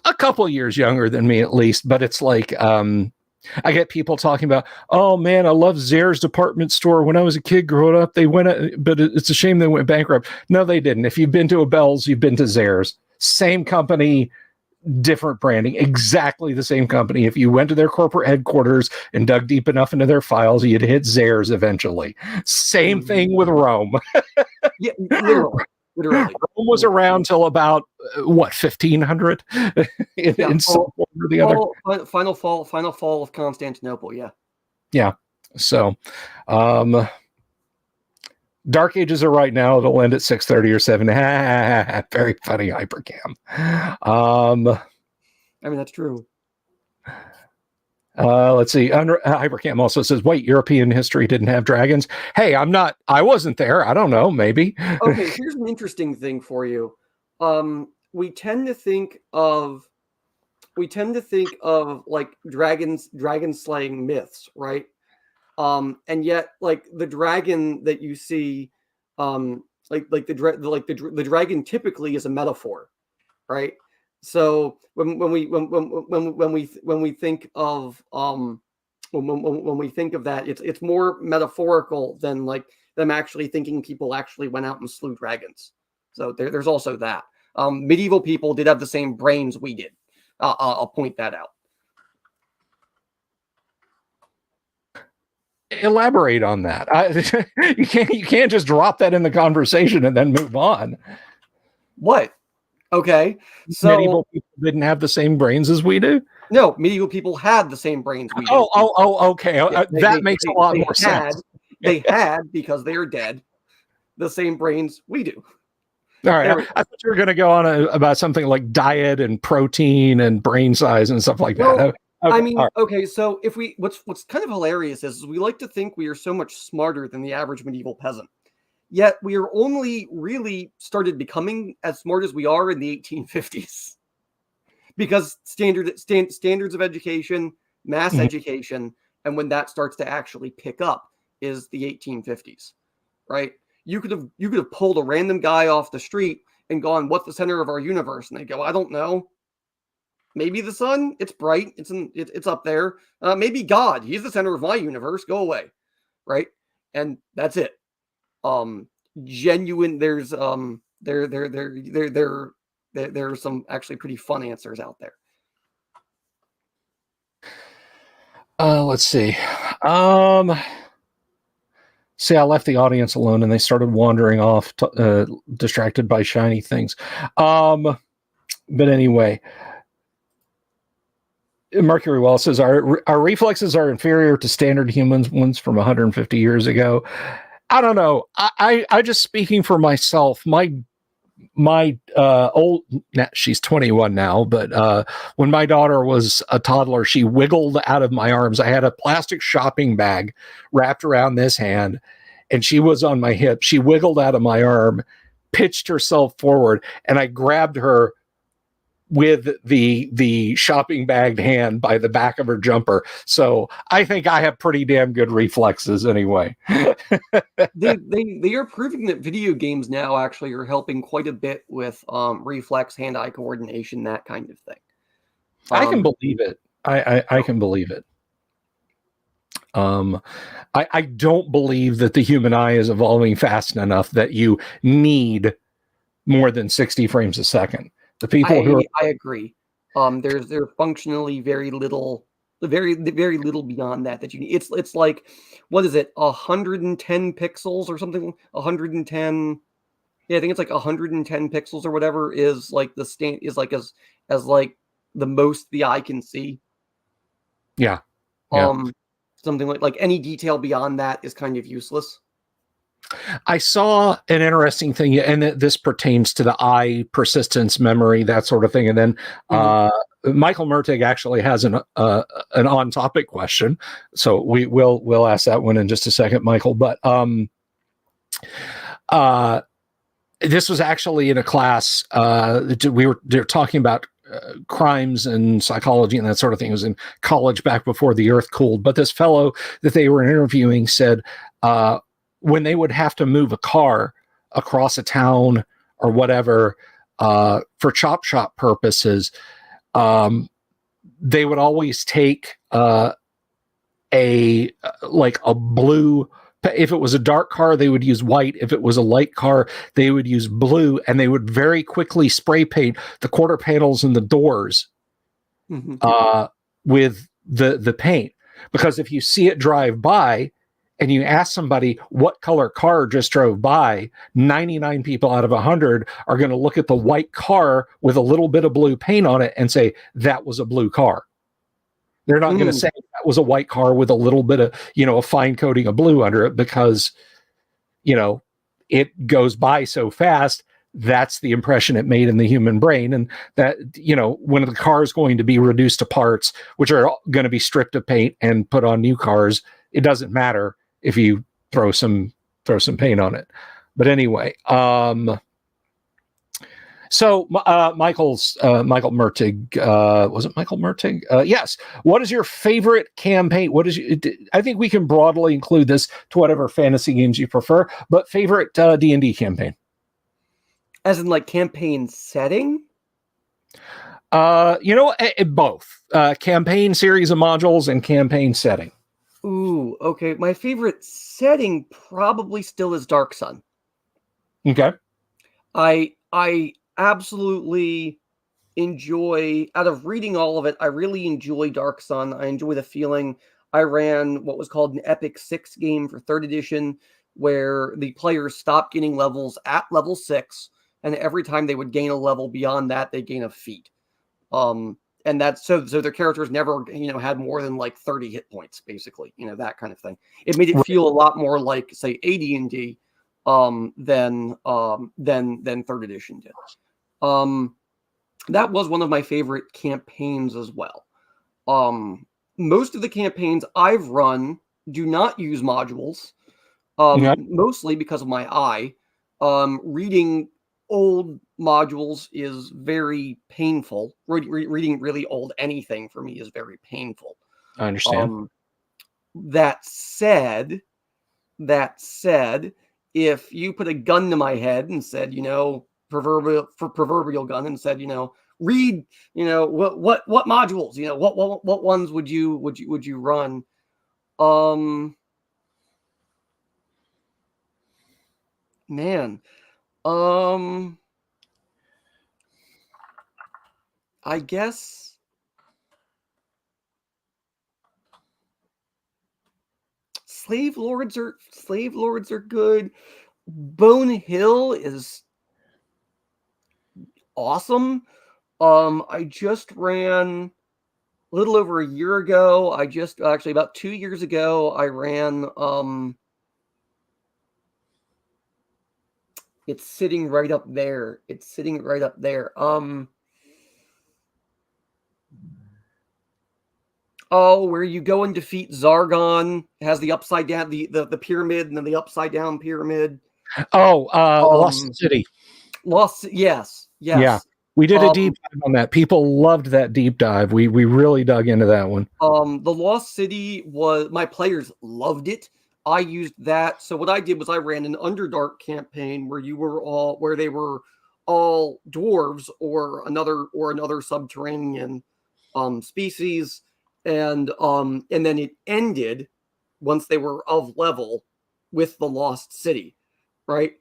[SPEAKER 1] a couple years younger than me at least, but it's like I get people talking about, oh man, I love Zayre's department store. When I was a kid growing up, they went, but it's a shame they went bankrupt. No, they didn't. If you've been to a Bell's, you've been to Zayre's. Same company, different branding, exactly the same company. If you went to their corporate headquarters and dug deep enough into their files, you'd hit Zayre's eventually. Same thing with Rome.
[SPEAKER 2] Yeah, literally.
[SPEAKER 1] Rome was around till about 1500 in some form or the other.
[SPEAKER 2] Final fall of Constantinople.
[SPEAKER 1] Yeah. So, Dark Ages are right now. It'll end at 6:30 or 7. Very funny, Hypercam.
[SPEAKER 2] I mean, that's true.
[SPEAKER 1] Let's see. Hypercam also says, wait, European history didn't have dragons. Hey, I wasn't there. I don't know. Maybe.
[SPEAKER 2] Okay, here's an interesting thing for you. We tend to think of like dragon slaying myths, right? And yet, like the dragon that you see, the dragon typically is a metaphor, right? So when we think of that, it's more metaphorical than like them actually thinking people actually went out and slew dragons. So there's also that. Medieval people did have the same brains we did. I'll point that out.
[SPEAKER 1] Elaborate on that. You can't just drop that in the conversation and then move on.
[SPEAKER 2] What? Okay, so
[SPEAKER 1] medieval people didn't have the same brains as we do.
[SPEAKER 2] No, medieval people had the same brains we do.
[SPEAKER 1] Okay. Yeah, that makes a lot more sense.
[SPEAKER 2] They had, because they are dead, the same brains we do.
[SPEAKER 1] All right, I thought you were going to go on about something like diet and protein and brain size and stuff like that. Okay,
[SPEAKER 2] I mean, okay, so if what's kind of hilarious is we like to think we are so much smarter than the average medieval peasant. Yet we are only really started becoming as smart as we are in the 1850s. Because standards of education, mass education, and when that starts to actually pick up is the 1850s, right? You could have pulled a random guy off the street and gone, "What's the center of our universe?" And they go, "I don't know. Maybe the sun. It's bright. It's up there. Maybe God. He's the center of my universe. Go away," right? And that's it. Genuine. There's there are some actually pretty fun answers out there.
[SPEAKER 1] Let's see. See, I left the audience alone and they started wandering off, distracted by shiny things. But anyway, Mercury Well says our reflexes are inferior to standard human ones from 150 years ago. I don't know. I just speaking for myself, my old, she's 21 now, but when my daughter was a toddler, she wiggled out of my arms. I had a plastic shopping bag wrapped around this hand and she was on my hip. She wiggled out of my arm, pitched herself forward, and I grabbed her with the shopping bagged hand by the back of her jumper. So I think I have pretty damn good reflexes anyway.
[SPEAKER 2] They are proving that video games now actually are helping quite a bit with reflex, hand-eye coordination, that kind of thing.
[SPEAKER 1] I can believe it. I can believe it. I don't believe that the human eye is evolving fast enough that you need more than 60 frames a second. The people
[SPEAKER 2] I agree. There's functionally very little beyond that you need. It's like, what is it? 110 pixels or something? 110. Yeah, I think it's like 110 pixels or whatever is like the as like the most the eye can see.
[SPEAKER 1] Yeah.
[SPEAKER 2] Something like any detail beyond that is kind of useless.
[SPEAKER 1] I saw an interesting thing, and this pertains to the eye persistence, memory, that sort of thing. And then Michael Mertig actually has an on-topic question, so we'll ask that one in just a second, Michael. But This was actually in a class. They're talking about crimes and psychology and that sort of thing. It was in college back before the earth cooled. But this fellow that they were interviewing said when they would have to move a car across a town or whatever for chop shop purposes, they would always take a blue. If it was a dark car, they would use white. If it was a light car, they would use blue, and they would very quickly spray paint the quarter panels and the doors with the paint. Because if you see it drive by and you ask somebody what color car just drove by, 99 people out of 100 are going to look at the white car with a little bit of blue paint on it and say, that was a blue car. They're not going to say that was a white car with a little bit of, a fine coating of blue under it because, it goes by so fast. That's the impression it made in the human brain. And that, when the car is going to be reduced to parts, which are going to be stripped of paint and put on new cars, it doesn't matter if you throw some paint on it. But anyway, so Michael Mertig, was it Michael Mertig? Yes. What is your favorite campaign? I think we can broadly include this to whatever fantasy games you prefer, but favorite D&D campaign?
[SPEAKER 2] As in like campaign setting?
[SPEAKER 1] Both. Campaign series of modules and campaign setting.
[SPEAKER 2] Ooh, okay. My favorite setting probably still is Dark Sun.
[SPEAKER 1] Okay.
[SPEAKER 2] I absolutely enjoy, out of reading all of it, I really enjoy Dark Sun. I enjoy the feeling. I ran what was called an Epic 6 game for 3rd edition, where the players stopped gaining levels at level 6, and every time they would gain a level beyond that, they gain a feat. And that's so their characters never, had more than like 30 hit points, basically, that kind of thing. It made it feel a lot more like, say, AD&D than 3rd edition did. That was one of my favorite campaigns as well. Most of the campaigns I've run do not use modules, mostly because of my eye. Reading old modules is very painful. Reading really old anything for me is very painful.
[SPEAKER 1] I understand.
[SPEAKER 2] That said, if you put a gun to my head and said, proverbial gun, and said, read, what modules, what ones would you run? I guess Slave Lords are good. Bone Hill is awesome. I just ran a little over a year ago. Actually about 2 years ago, I ran it's sitting right up there. Where you go and defeat Zargon. It has the upside down, the pyramid, and then the upside down pyramid.
[SPEAKER 1] Lost City.
[SPEAKER 2] Yes.
[SPEAKER 1] Yeah, we did a deep dive on that. People loved that deep dive. We really dug into that one.
[SPEAKER 2] The Lost City my players loved it. I used that. So what I did was I ran an Underdark campaign where they were all dwarves or another subterranean species. And then it ended once they were of level with the Lost City, right?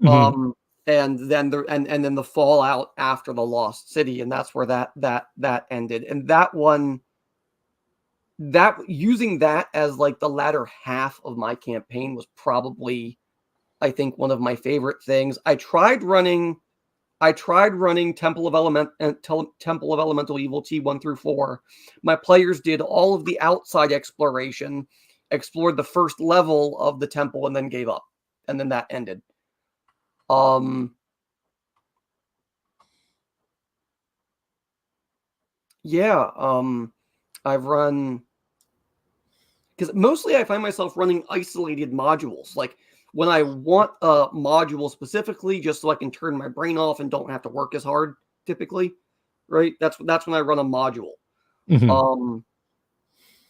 [SPEAKER 2] Mm-hmm. And then the fallout after the Lost City, and that's where that ended. And that one, using that as like the latter half of my campaign was probably, I think, one of my favorite things. I tried running Temple of Elemental Evil T1 through 4. My players did all of the outside exploration, explored the first level of the temple, and then gave up. And then that ended. I've run, because mostly I find myself running isolated modules. Like When I want a module specifically, just so I can turn my brain off and don't have to work as hard, typically, right? That's when I run a module.
[SPEAKER 1] Mm-hmm.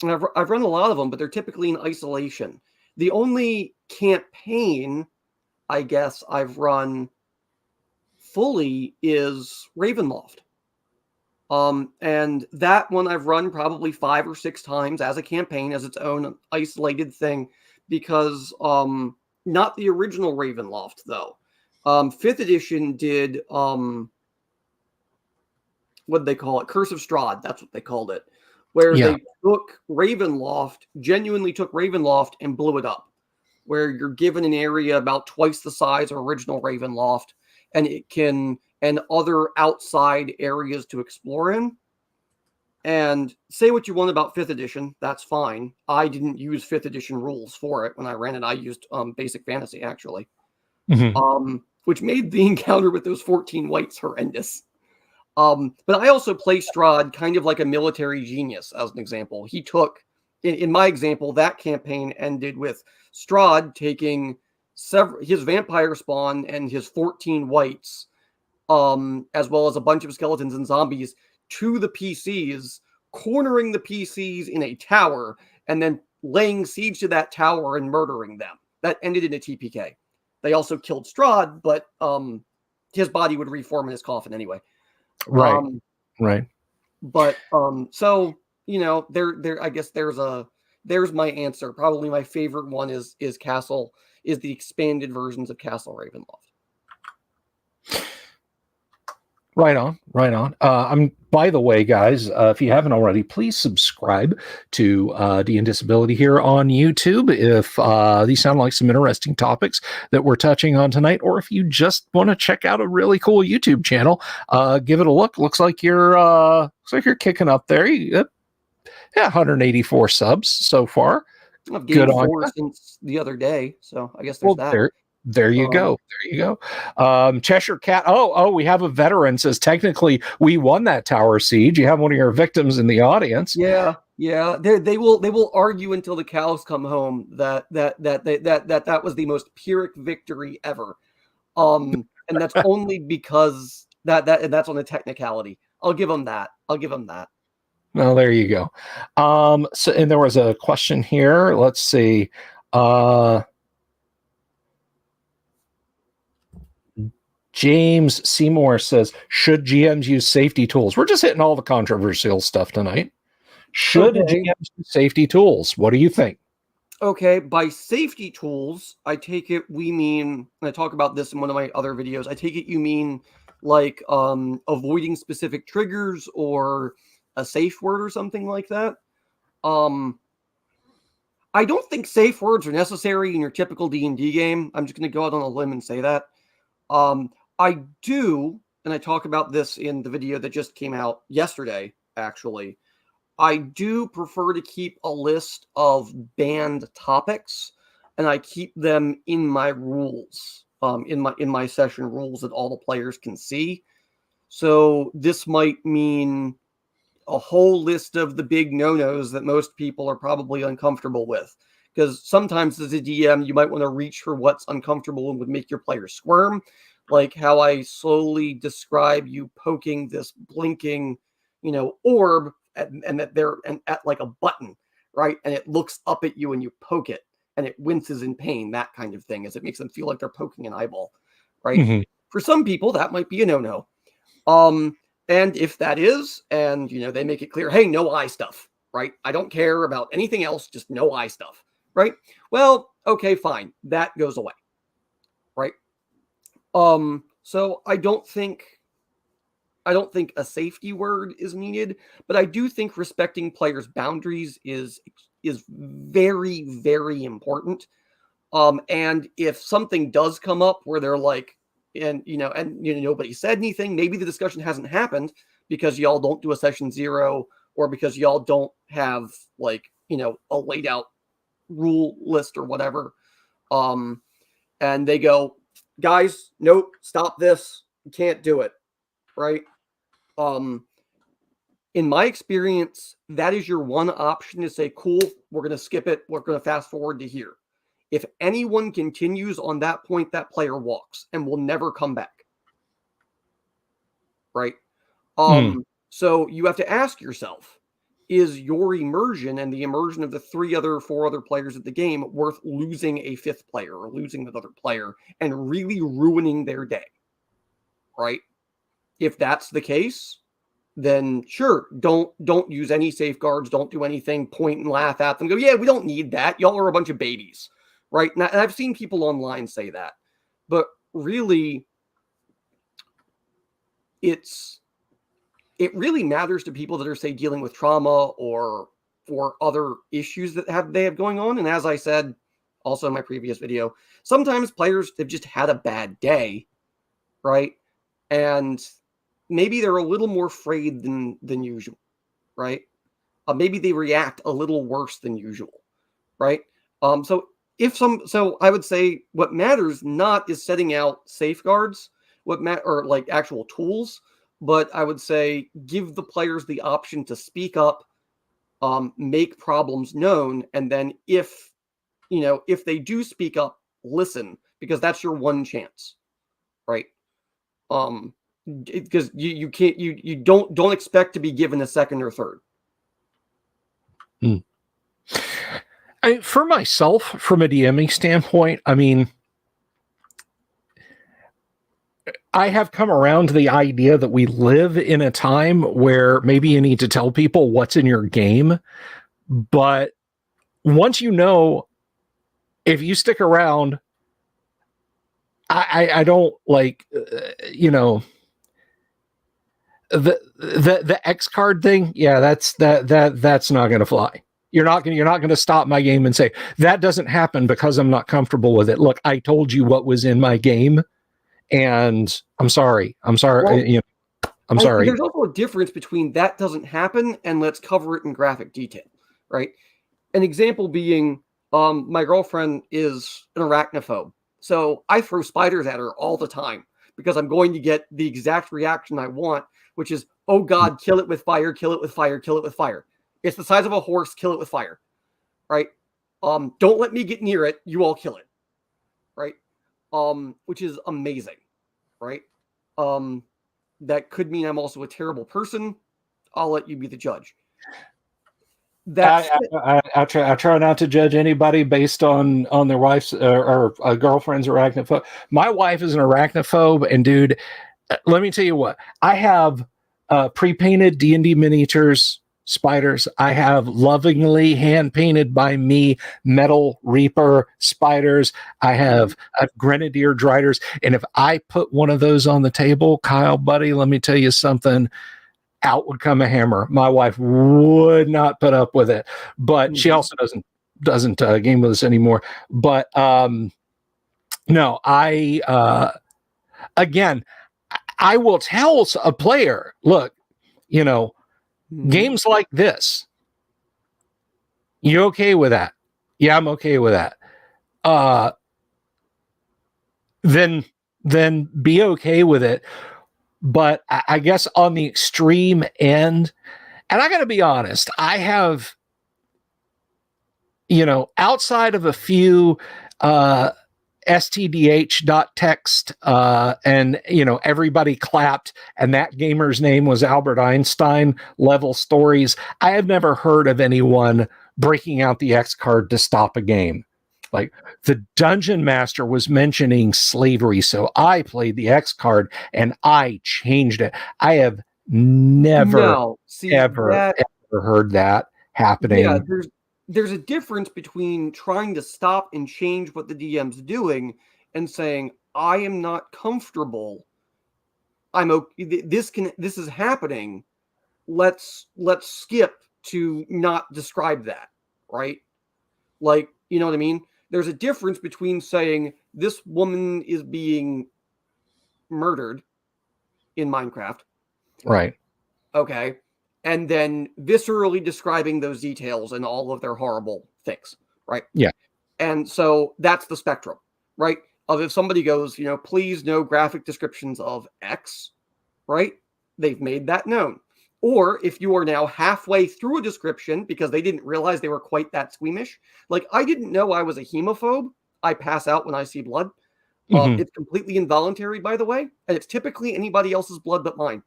[SPEAKER 2] And I've run a lot of them, but they're typically in isolation. The only campaign, I guess, I've run fully is Ravenloft. And that one I've run probably 5 or 6 times as a campaign, as its own isolated thing, because not the original Ravenloft though. 5th edition did what did they call it? Curse of Strahd. That's what they called it, where
[SPEAKER 1] Yeah.
[SPEAKER 2] they took Ravenloft, genuinely took Ravenloft and blew it up, where you're given an area about twice the size of original Ravenloft, and it can and other outside areas to explore in. And say what you want about 5th edition, that's fine. I didn't use 5th edition rules for it when I ran it. I used basic fantasy, actually, which made the encounter with those 14 whites horrendous. But I also play Strahd kind of like a military genius, as an example. He took, in my example, that campaign ended with Strahd taking his vampire spawn and his 14 whites, as well as a bunch of skeletons and zombies, to the PCs, cornering the PCs in a tower, and then laying siege to that tower and murdering them. That ended in a TPK. They also killed Strahd, but his body would reform in his coffin anyway.
[SPEAKER 1] Right. Right.
[SPEAKER 2] But so there. I guess there's my answer. Probably my favorite one is Castle, is the expanded versions of Castle Ravenloft.
[SPEAKER 1] Right on, right on. I'm. By the way, guys, if you haven't already, please subscribe to D&Disability here on YouTube. If these sound like some interesting topics that we're touching on tonight, or if you just want to check out a really cool YouTube channel, give it a look. Looks like you're kicking up there. Yeah, 184 subs so far.
[SPEAKER 2] I've gained 4 since the other day, so I guess there's that.
[SPEAKER 1] There you go. There you go. Cheshire Cat. Oh, we have a veteran says technically we won that tower siege. You have one of your victims in the audience.
[SPEAKER 2] Yeah. They will argue until the cows come home that was the most Pyrrhic victory ever. And that's only because that's on a technicality. I'll give them that.
[SPEAKER 1] Well, there you go. So, and there was a question here. Let's see. James Seymour says, should GMs use safety tools? We're just hitting all the controversial stuff tonight. Should GMs use safety tools? What do you think?
[SPEAKER 2] Okay, by safety tools, I take it we mean, and I talk about this in one of my other videos, I take it you mean like avoiding specific triggers or a safe word or something like that. I don't think safe words are necessary in your typical D&D game. I'm just going to go out on a limb and say that. I do, and I talk about this in the video that just came out yesterday, actually. I do prefer to keep a list of banned topics, and I keep them in my rules, in my session rules that all the players can see. So this might mean a whole list of the big no-nos that most people are probably uncomfortable with. Because sometimes as a DM, you might want to reach for what's uncomfortable and would make your players squirm. Like how I slowly describe you poking this blinking, orb and that they're at like a button, right? And it looks up at you and you poke it and it winces in pain, that kind of thing, as it makes them feel like they're poking an eyeball, right? Mm-hmm. For some people, that might be a no-no. And if that is, and they make it clear, hey, no eye stuff, right? I don't care about anything else, just no eye stuff, right? Well, okay, fine. That goes away, right? So I don't think a safety word is needed, but I do think respecting players' boundaries is very, very important. And if something does come up where they're like, and nobody said anything, maybe the discussion hasn't happened because y'all don't do a session 0 or because y'all don't have like, a laid out rule list or whatever. And they go, guys, nope, stop this. You can't do it. Right. In my experience, that is your one option to say, cool, we're going to skip it. We're going to fast forward to here. If anyone continues on that point, that player walks and will never come back. Right? So you have to ask yourself, is your immersion and the immersion of the 4 other players of the game worth losing a 5th player or losing another player and really ruining their day? Right? If that's the case, then sure, don't use any safeguards, don't do anything, point and laugh at them, go, yeah, we don't need that. Y'all are a bunch of babies. Right? And I've seen people online say that. But really, it really matters to people that are, say, dealing with trauma or other issues that they have going on. And as I said also in my previous video, sometimes players have just had a bad day, right? And maybe they're a little more afraid than usual, right? Maybe they react a little worse than usual, right? So I would say what matters not is setting out safeguards, or like actual tools, but I would say give the players the option to speak up, make problems known, and then if they do speak up, listen, because that's your one chance, right? Because you can't you don't expect to be given a second or third.
[SPEAKER 1] For myself, from a DMing standpoint, I mean, I have come around to the idea that we live in a time where maybe you need to tell people what's in your game, but once you know, if you stick around, I don't like, the X card thing. Yeah, that's not going to fly. You're not going to stop my game and say that doesn't happen because I'm not comfortable with it. Look, I told you what was in my game, and I'm sorry. I'm sorry.
[SPEAKER 2] Well,
[SPEAKER 1] I'm sorry.
[SPEAKER 2] There's also a difference between that doesn't happen and let's cover it in graphic detail, right? An example being, my girlfriend is an arachnophobe, so I throw spiders at her all the time because I'm going to get the exact reaction I want, which is, oh God, kill it with fire, kill it with fire, kill it with fire. It's the size of a horse, kill it with fire, right? Don't let me get near it, you all kill it, right? Which is amazing, right? That could mean I'm also a terrible person. I'll let you be the judge.
[SPEAKER 1] I try not to judge anybody based on their wife's or a girlfriend's arachnophobe. My wife is an arachnophobe, and dude, let me tell you what. I have pre-painted D&D miniatures spiders. I have lovingly hand-painted by me metal Reaper spiders. I have Grenadier Driders, and if I put one of those on the table, Kyle, buddy, let me tell you something. Out would come a hammer. My wife would not put up with it, but she also doesn't game with us anymore. But no, again, I will tell a player, look, games like this, you okay with that? Yeah, I'm okay with that. Then be okay with it. But I guess on the extreme end, and I got to be honest, I have, outside of a few stdh.text and, everybody clapped and that gamer's name was Albert Einstein level stories, I have never heard of anyone breaking out the X card to stop a game. Like, the dungeon master was mentioning slavery, so I played the X card and I changed it. I have never ever heard that happening.
[SPEAKER 2] Yeah, there's a difference between trying to stop and change what the DM's doing and saying, I am not comfortable. I'm okay. This is happening. Let's skip to not describe that, right? Like, you know what I mean? There's a difference between saying this woman is being murdered in Minecraft.
[SPEAKER 1] Right.
[SPEAKER 2] Okay. And then viscerally describing those details and all of their horrible things. Right.
[SPEAKER 1] Yeah.
[SPEAKER 2] And so that's the spectrum, right? If somebody goes, please no graphic descriptions of X, right? They've made that known. Or if you are now halfway through a description because they didn't realize they were quite that squeamish. Like, I didn't know I was a hemophobe I pass out when I see blood.
[SPEAKER 1] Mhm.
[SPEAKER 2] It's completely involuntary, by the way, and it's typically anybody else's blood but mine.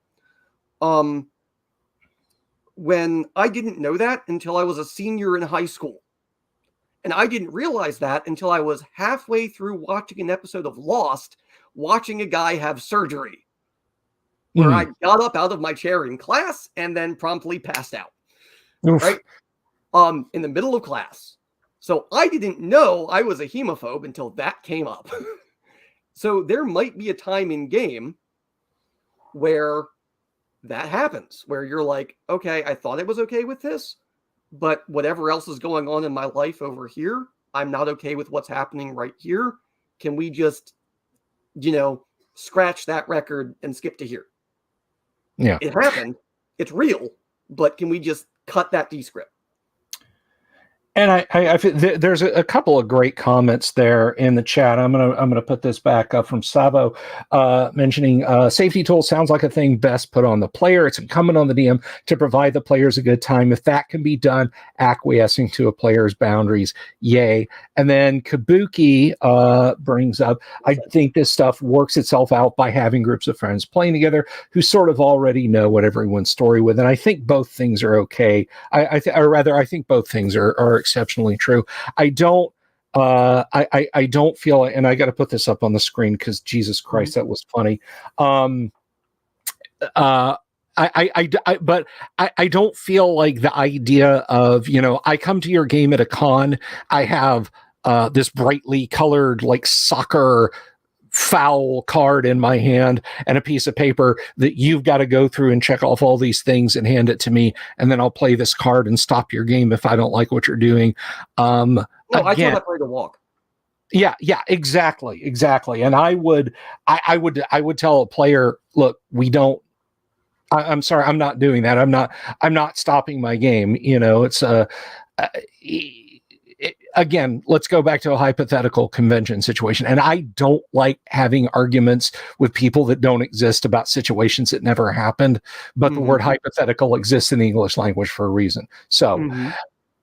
[SPEAKER 2] When I didn't know that until I was a senior in high school. And I didn't realize that until I was halfway through watching an episode of Lost, watching a guy have surgery, where I got up out of my chair in class and then promptly passed out,
[SPEAKER 1] Oof.
[SPEAKER 2] right? In the middle of class. So I didn't know I was a hemophobe until that came up. So there might be a time in game where that happens, where you're like, okay, I thought I was okay with this, but whatever else is going on in my life over here, I'm not okay with what's happening right here. Can we just, scratch that record and skip to here?
[SPEAKER 1] Yeah.
[SPEAKER 2] It happened. It's real, but can we just cut that descript?
[SPEAKER 1] And I there's a couple of great comments there in the chat. I'm gonna put this back up from Savo, mentioning safety tools sounds like a thing best put on the player. It's incumbent on the DM to provide the players a good time. If that can be done, acquiescing to a player's boundaries, yay. And then Kabuki brings up, I think this stuff works itself out by having groups of friends playing together who sort of already know what everyone's story with. And I think both things are okay. I think both things are exceptionally true. I don't feel, and I got to put this up on the screen because Jesus Christ, that was funny. But I don't feel like the idea of, I come to your game at a con, I have this brightly colored like soccer foul card in my hand and a piece of paper that you've got to go through and check off all these things and hand it to me, and then I'll play this card and stop your game if I don't like what you're doing.
[SPEAKER 2] No, I tell that player to walk.
[SPEAKER 1] Yeah, exactly. And I would tell a player, look, I'm sorry, I'm not doing that. I'm not stopping my game. It's again, let's go back to a hypothetical convention situation. And I don't like having arguments with people that don't exist about situations that never happened. But the word hypothetical exists in the English language for a reason. So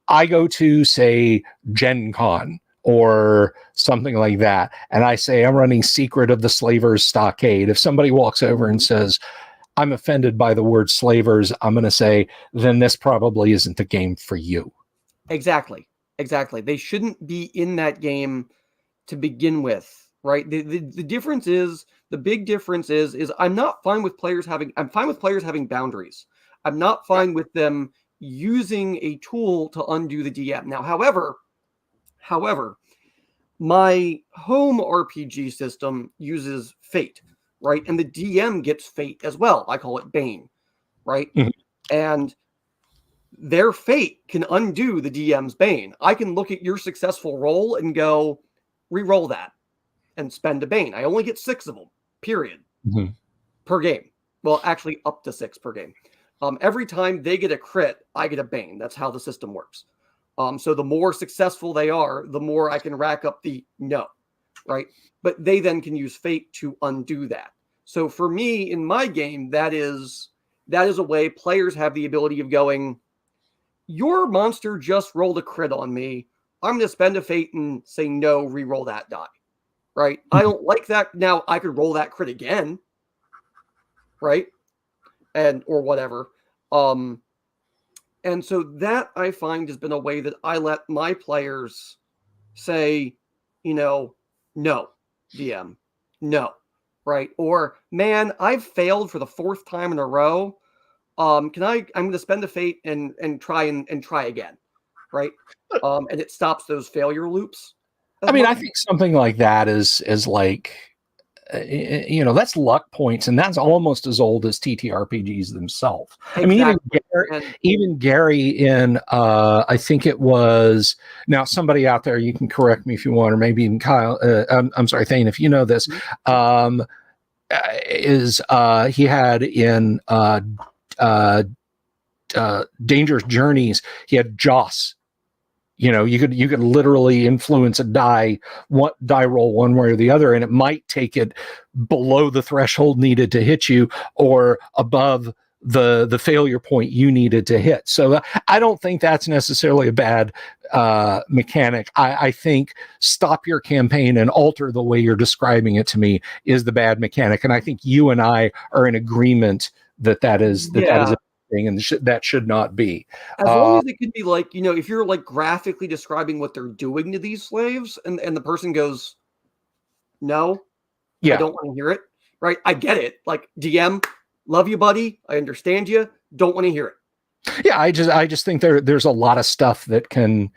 [SPEAKER 1] I go to, say, Gen Con or something like that, and I say, I'm running Secret of the Slavers Stockade. If somebody walks over and says, I'm offended by the word slavers, I'm going to say, then this probably isn't the game for you.
[SPEAKER 2] Exactly. They shouldn't be in that game to begin with, right? The difference is, the big difference is I'm fine with players having boundaries. I'm not fine with them using a tool to undo the DM. Now, however, my home RPG system uses fate, right? And the DM gets fate as well. I call it Bane, right? And their fate can undo the DM's Bane. I can look at your successful roll and go, re-roll that and spend a Bane. I only get 6 of them, period, per game. Well, actually up to 6 per game. Every time they get a crit, I get a Bane. That's how the system works. So the more successful they are, the more I can rack up the no, right? But they then can use fate to undo that. So for me, in my game, that is a way players have the ability of going, your monster just rolled a crit on me. I'm going to spend a fate and say no, re-roll that die, right? I don't like that. Now I could roll that crit again, right? Or whatever. And so that I find has been a way that I let my players say, no, DM, no, right? Or, man, I've failed for the 4th time in a row. I'm going to spend a fate and try again, right? And it stops those failure loops.
[SPEAKER 1] I mean, I think something like that is like, that's luck points, and that's almost as old as TTRPGs themselves. Exactly. I mean, even Gary in, I think it was, now somebody out there, you can correct me if you want, or maybe even Kyle, I'm sorry, Theyen, if you know this, he had in Dangerous Journeys, he had Joss. You could literally influence a die roll one way or the other, and it might take it below the threshold needed to hit you or above the failure point you needed to hit. So I don't think that's necessarily a bad mechanic. I think stop your campaign and alter the way you're describing it to me is the bad mechanic. And I think you and I are in agreement that is a thing, and that should not be.
[SPEAKER 2] As long as it could be like, if you're like graphically describing what they're doing to these slaves and the person goes, no, I don't want to hear it. Right. I get it. Like, DM, love you, buddy. I understand you. Don't want to hear it.
[SPEAKER 1] Yeah, I just think there's a lot of stuff that can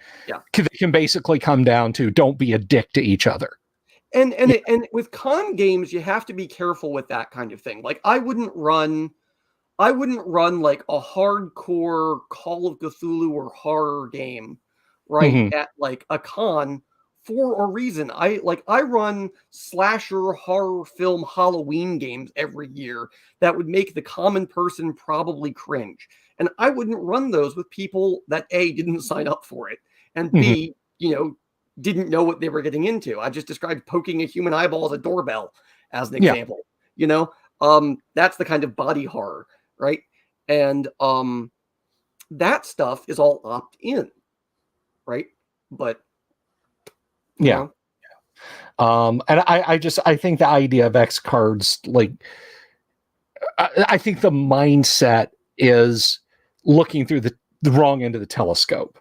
[SPEAKER 1] basically come down to don't be a dick to each other.
[SPEAKER 2] And with con games, you have to be careful with that kind of thing. Like, I wouldn't run like a hardcore Call of Cthulhu or horror game, right, at like a con for a reason. I run slasher horror film Halloween games every year that would make the common person probably cringe. And I wouldn't run those with people that A, didn't sign up for it, and B, didn't know what they were getting into. I just described poking a human eyeball as a doorbell as an example. That's the kind of body horror, right? And that stuff is all opt-in, right? But
[SPEAKER 1] and I think the idea of X cards, like, I think the mindset is looking through the wrong end of the telescope.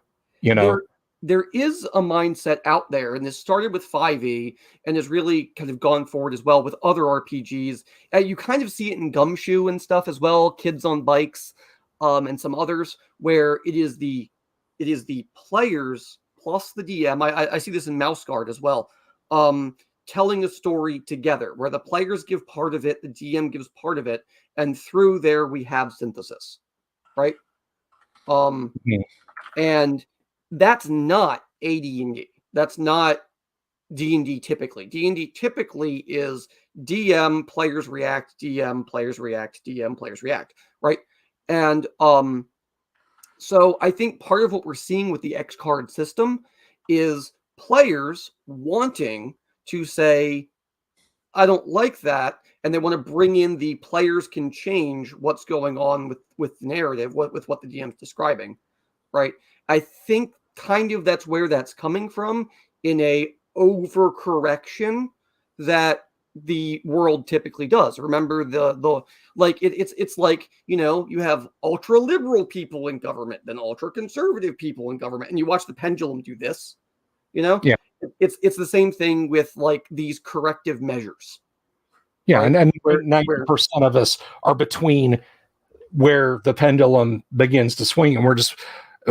[SPEAKER 2] There is a mindset out there, and this started with 5e and has really kind of gone forward as well with other RPGs. You kind of see it in Gumshoe and stuff as well, Kids on Bikes, and some others, where it is the players plus the DM. I see this in Mouse Guard as well, telling a story together, where the players give part of it, the DM gives part of it, and through there we have synthesis, right? And that's not AD&D. That's not D&D typically. D&D typically is DM, players react, DM, players react, DM, players react, right? And so I think part of what we're seeing with the X card system is players wanting to say, I don't like that, and they want to bring in the players can change what's going on with the narrative, with what the DM's describing, right? I think kind of that's where that's coming from, in a overcorrection that the world typically does. Remember it's like, you have ultra liberal people in government, then ultra conservative people in government, and you watch the pendulum do this, it's the same thing with like these corrective measures.
[SPEAKER 1] Yeah. Right? And 90% of us are between where the pendulum begins to swing, and we're just,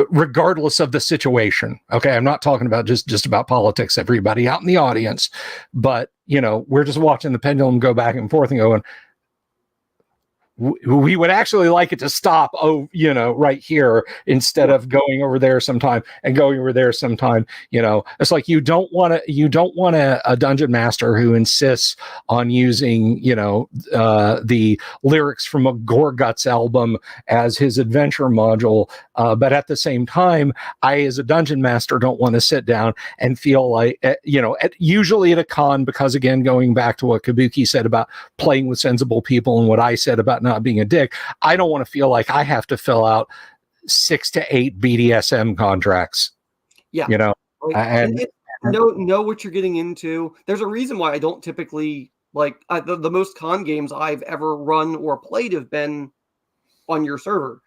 [SPEAKER 1] regardless of the situation. Okay. I'm not talking about just about politics, everybody out in the audience, but we're just watching the pendulum go back and forth and going, we would actually like it to stop, right here, instead of going over there sometime and going over there sometime. It's like you don't want a dungeon master who insists on using, the lyrics from a Gore Guts album as his adventure module. But at the same time, I, as a dungeon master, don't want to sit down and feel like, usually at a con, because again, going back to what Kabuki said about playing with sensible people and what I said about not being a dick, I don't want to feel like I have to fill out 6 to 8 BDSM contracts.
[SPEAKER 2] Yeah. And know what you're getting into. There's a reason why I don't typically the most con games I've ever run or played have been on your server,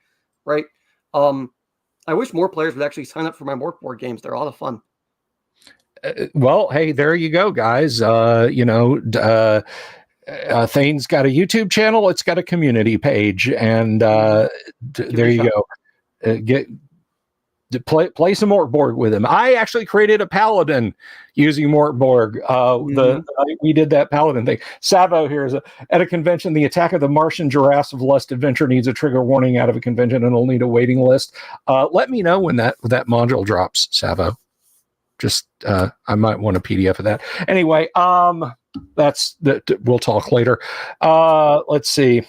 [SPEAKER 2] right? I wish more players would actually sign up for my Mork board games. They're a lot of fun.
[SPEAKER 1] Well, hey, there you go, guys. Thane's got a YouTube channel. It's got a community page, and there you go. Play some Morkborg with him. I actually created a paladin using Morkborg. We did that paladin thing. Savo here is at a convention. The attack of the Martian giraffes of Lust Adventure needs a trigger warning out of a convention, and will need a waiting list. Let me know when that module drops, Savo. Just I might want a PDF of that. Anyway, that's that. We'll talk later. Let's see.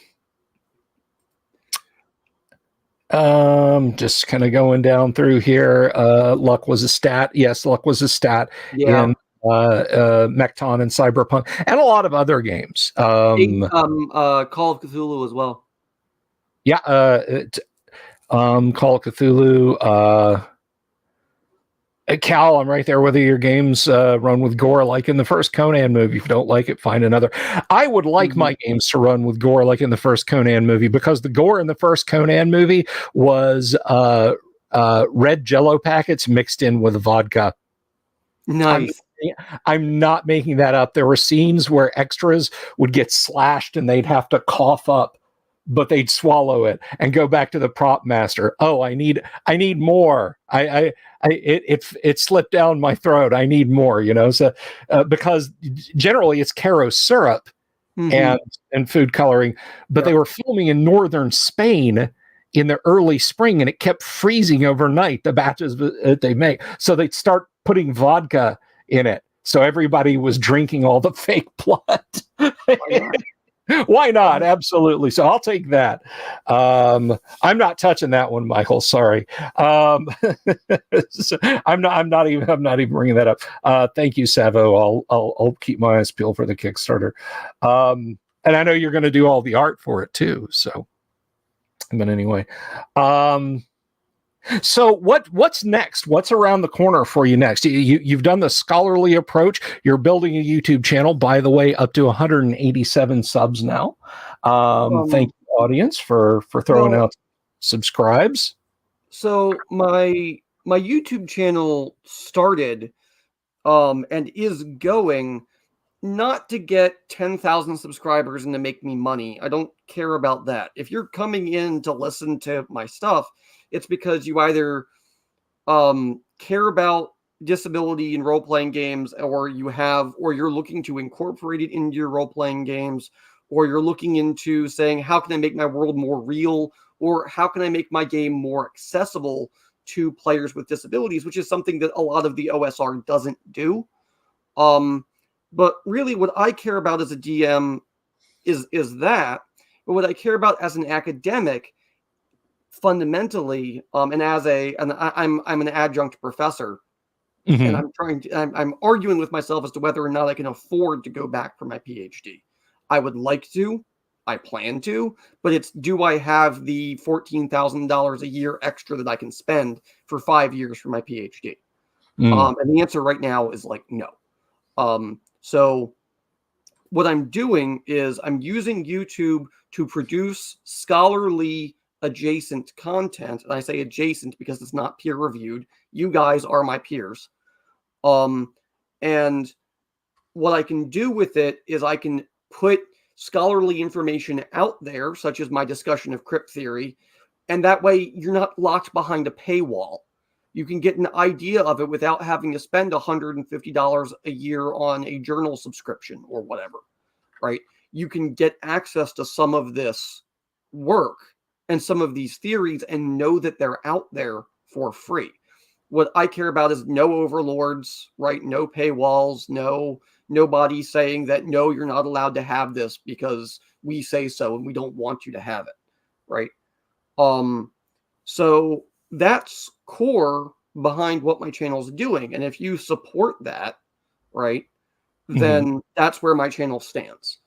[SPEAKER 1] Just kind of going down through here. Luck was a stat. Yes, luck was a stat in Mechton and Cyberpunk, and a lot of other games.
[SPEAKER 2] Call of Cthulhu as well.
[SPEAKER 1] Yeah, Call of Cthulhu, Cal, I'm right there. Whether your games run with gore like in the first Conan movie, if you don't like it, find another. I would like my games to run with gore like in the first Conan movie, because the gore in the first Conan movie was red Jello packets mixed in with vodka.
[SPEAKER 2] Nice.
[SPEAKER 1] I'm not making that up. There were scenes where extras would get slashed and they'd have to cough up, but they'd swallow it and go back to the prop master. Oh, I need more. It slipped down my throat. I need more, you know. So because generally it's Caro syrup and food coloring, but they were filming in northern Spain in the early spring, and it kept freezing overnight, the batches that they make. So they'd start putting vodka in it. So everybody was drinking all the fake blood. Why not? Absolutely. So I'll take that. I'm not touching that one, Michael. Sorry. So I'm not even bringing that up. Thank you, Savo. I'll keep my eyes peeled for the Kickstarter. And I know you're going to do all the art for it too. So, but anyway, so what's next? What's around the corner for you next? You've done the scholarly approach. You're building a YouTube channel, by the way, up to 187 subs now. Thank you, audience, for throwing out subscribes.
[SPEAKER 2] So my YouTube channel started and is going not to get 10,000 subscribers and to make me money. I don't care about that. If you're coming in to listen to my stuff, it's because you either care about disability in role-playing games, or you're looking to incorporate it into your role-playing games, or you're looking into saying, how can I make my world more real, or how can I make my game more accessible to players with disabilities, which is something that a lot of the OSR doesn't do. But really what I care about as a DM is that, but what I care about as an academic fundamentally, and I'm an adjunct professor, and I'm arguing with myself as to whether or not I can afford to go back for my PhD. I would like to, I plan to, but it's, do I have the $14,000 a year extra that I can spend for 5 years for my PhD? And the answer right now is like, no. So what I'm doing is I'm using YouTube to produce scholarly adjacent content. And I say adjacent because it's not peer reviewed. You guys are my peers. And what I can do with it is I can put scholarly information out there, such as my discussion of crypt theory. And that way you're not locked behind a paywall. You can get an idea of it without having to spend $150 a year on a journal subscription or whatever, right? You can get access to some of this work and some of these theories and know that they're out there for free. What I care about is no overlords, right? No paywalls, nobody saying that, no, you're not allowed to have this because we say so and we don't want you to have it, right? So that's core behind what my channel is doing. And if you support that, right, then that's where my channel stands.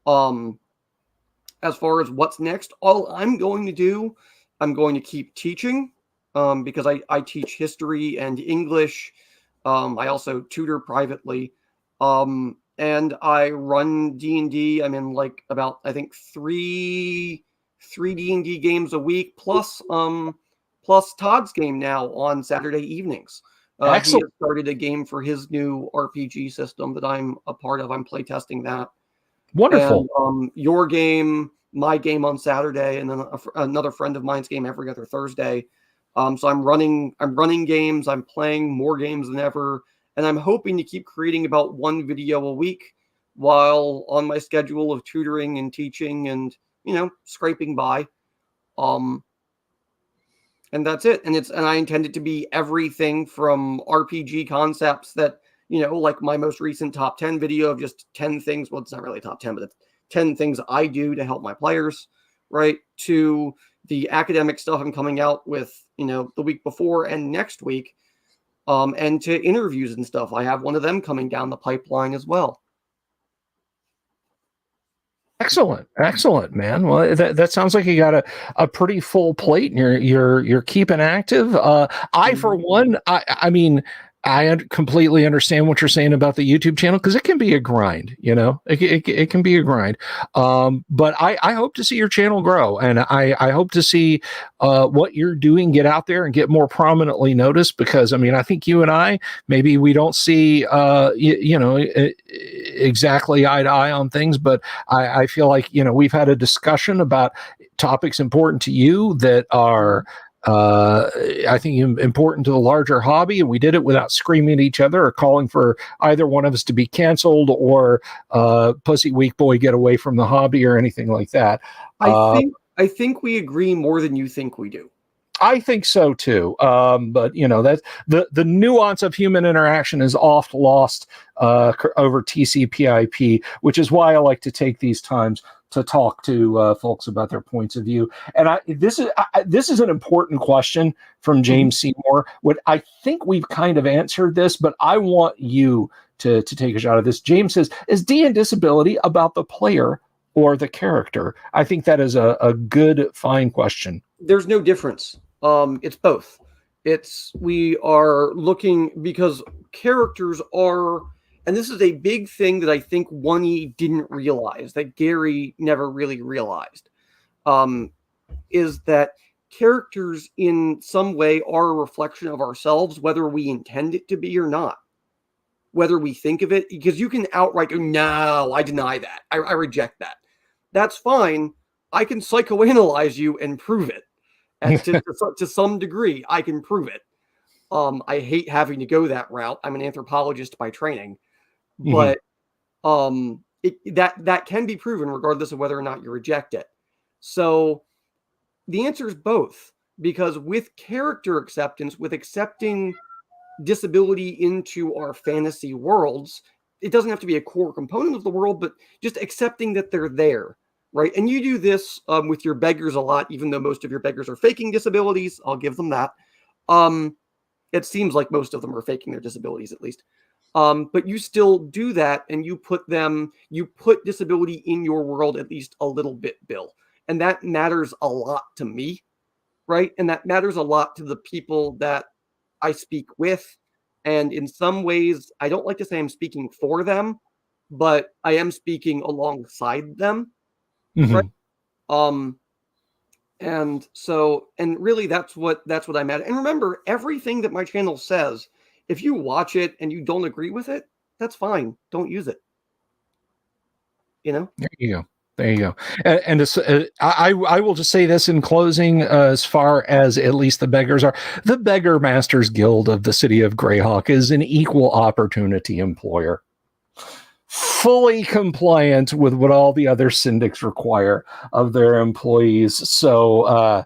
[SPEAKER 2] As far as what's next, all I'm going to do, I'm going to keep teaching, because I teach history and English. I also tutor privately. And I run D&D. I'm in like about, I think, three D&D games a week, plus Todd's game now on Saturday evenings. He has started a game for his new RPG system that I'm a part of. I'm playtesting that.
[SPEAKER 1] Wonderful.
[SPEAKER 2] And your game, my game on Saturday, and then another friend of mine's game every other Thursday. So I'm running games. I'm playing more games than ever, and I'm hoping to keep creating about one video a week while on my schedule of tutoring and teaching and, scraping by. And that's it. And I intend it to be everything from RPG concepts that, like my most recent top 10 video of just 10 things. Well, it's not really top 10, but it's 10 things I do to help my players, right? To the academic stuff I'm coming out with, the week before and next week, and to interviews and stuff. I have one of them coming down the pipeline as well.
[SPEAKER 1] Excellent, man. Well, that sounds like you got a pretty full plate, and you're keeping active. I, for one, I mean, completely understand what you're saying about the YouTube channel, because it can be a grind. It can be a grind. But I hope to see your channel grow, and I hope to see what you're doing get out there and get more prominently noticed. Because I mean, I think you and I, maybe we don't see exactly eye to eye on things, but I feel like, we've had a discussion about topics important to you that are, I think, important to the larger hobby. And we did it without screaming at each other or calling for either one of us to be canceled or pussy weak boy, get away from the hobby or anything like that.
[SPEAKER 2] I think we agree more than you think we do.
[SPEAKER 1] I think so too. But that the nuance of human interaction is oft lost over TCP/IP, which is why I like to take these times to talk to folks about their points of view. And this is an important question from James Seymour. What I think we've kind of answered this, but I want you to take a shot at this. James says, "Is D&Disability about the player or the character?" I think that is a good, fine question.
[SPEAKER 2] There's no difference. It's both. We are looking, because characters are, and this is a big thing that I think 1E didn't realize, that Gary never really realized, is that characters in some way are a reflection of ourselves, whether we intend it to be or not, whether we think of it, because you can outright go, "No, I deny that. I reject that." That's fine. I can psychoanalyze you and prove it. And to some degree, I can prove it. I hate having to go that route. I'm an anthropologist by training, but that can be proven regardless of whether or not you reject it. So the answer is both, because with character acceptance, with accepting disability into our fantasy worlds, it doesn't have to be a core component of the world, but just accepting that they're there. Right. And you do this with your beggars a lot, even though most of your beggars are faking disabilities. I'll give them that. It seems like most of them are faking their disabilities, at least. But you still do that, and you put disability in your world at least a little bit, Bill. And that matters a lot to me. Right. And that matters a lot to the people that I speak with. And in some ways, I don't like to say I'm speaking for them, but I am speaking alongside them. Right. And really that's what I'm at. And remember, everything that my channel says, if you watch it and you don't agree with it, that's fine. Don't use it. There
[SPEAKER 1] you go. And I will just say this in closing, as far as at least the beggars are, the Beggar Masters Guild of the City of Greyhawk is an equal opportunity employer, fully compliant with what all the other syndics require of their employees. So,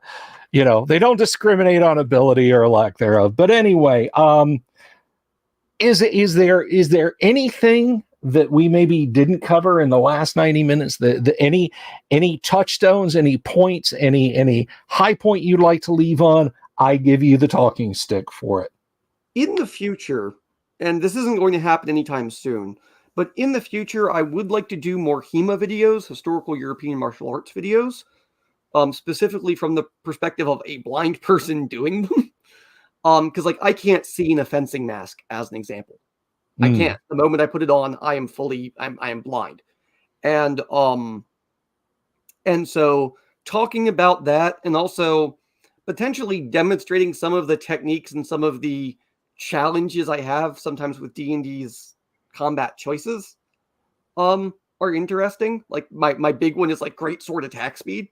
[SPEAKER 1] they don't discriminate on ability or lack thereof. But anyway, is there anything that we maybe didn't cover in the last 90 minutes? Any touchstones, any points, any high point you'd like to leave on? I give you the talking stick for it.
[SPEAKER 2] In the future, and this isn't going to happen anytime soon, but in the future, I would like to do more HEMA videos, historical European martial arts videos, specifically from the perspective of a blind person doing them. Because I can't see in a fencing mask, as an example. I can't. The moment I put it on, I am blind. And so talking about that, and also potentially demonstrating some of the techniques and some of the challenges I have sometimes with D&D's combat choices are interesting. Like my big one is great sword attack speed,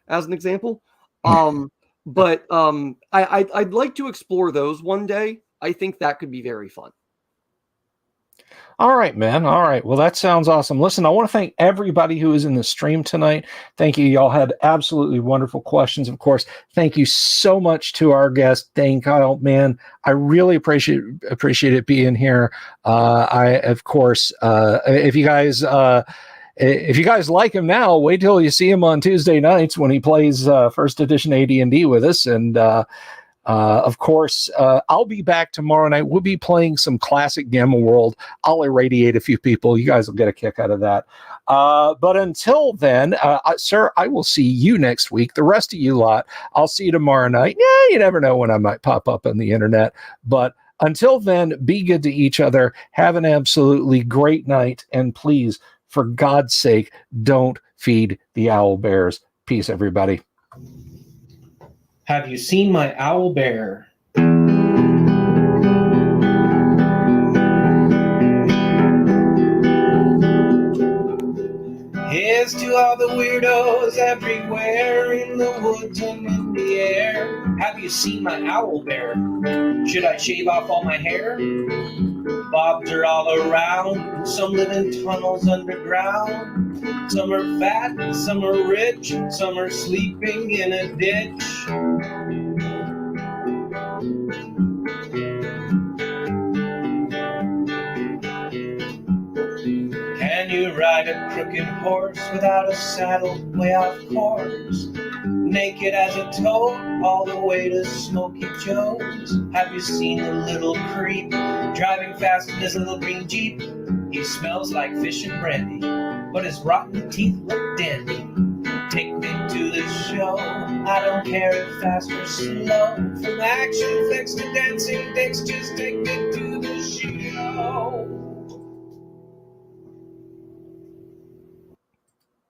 [SPEAKER 2] as an example. But I'd like to explore those one day. I think that could be very fun.
[SPEAKER 1] All right, man. All right. Well, that sounds awesome. Listen, I want to thank everybody who is in the stream tonight. Thank you. Y'all had absolutely wonderful questions. Of course, thank you so much to our guest, Dane Kile. Man, I really appreciate it being here. Of course, if you guys like him now, wait till you see him on Tuesday nights when he plays first edition AD&D with us. And Of course, I'll be back tomorrow night. We'll be playing some classic Gamma World. I'll irradiate a few people. You guys will get a kick out of that. But until then, sir, I will see you next week. The rest of you lot, I'll see you tomorrow night. Yeah, you never know when I might pop up on the internet. But until then, be good to each other. Have an absolutely great night. And please, for God's sake, don't feed the owl bears. Peace, everybody.
[SPEAKER 3] Have you seen my owl bear? Here's to all the weirdos everywhere in the woods and in the air. Have you seen my owl bear? Should I shave off all my hair? Bobs are all around. Some live in tunnels underground. Some are fat, some are rich, some are sleeping in a ditch. Can you ride a crooked horse without a saddle way off course? Naked as a toad all the way to Smoky Joe's. Have you seen the little creep driving fast in his little green Jeep? He smells like fish and brandy, but his rotten teeth look dandy. Take me to the show, I don't care if fast or slow. From action flicks to dancing dicks, just take me to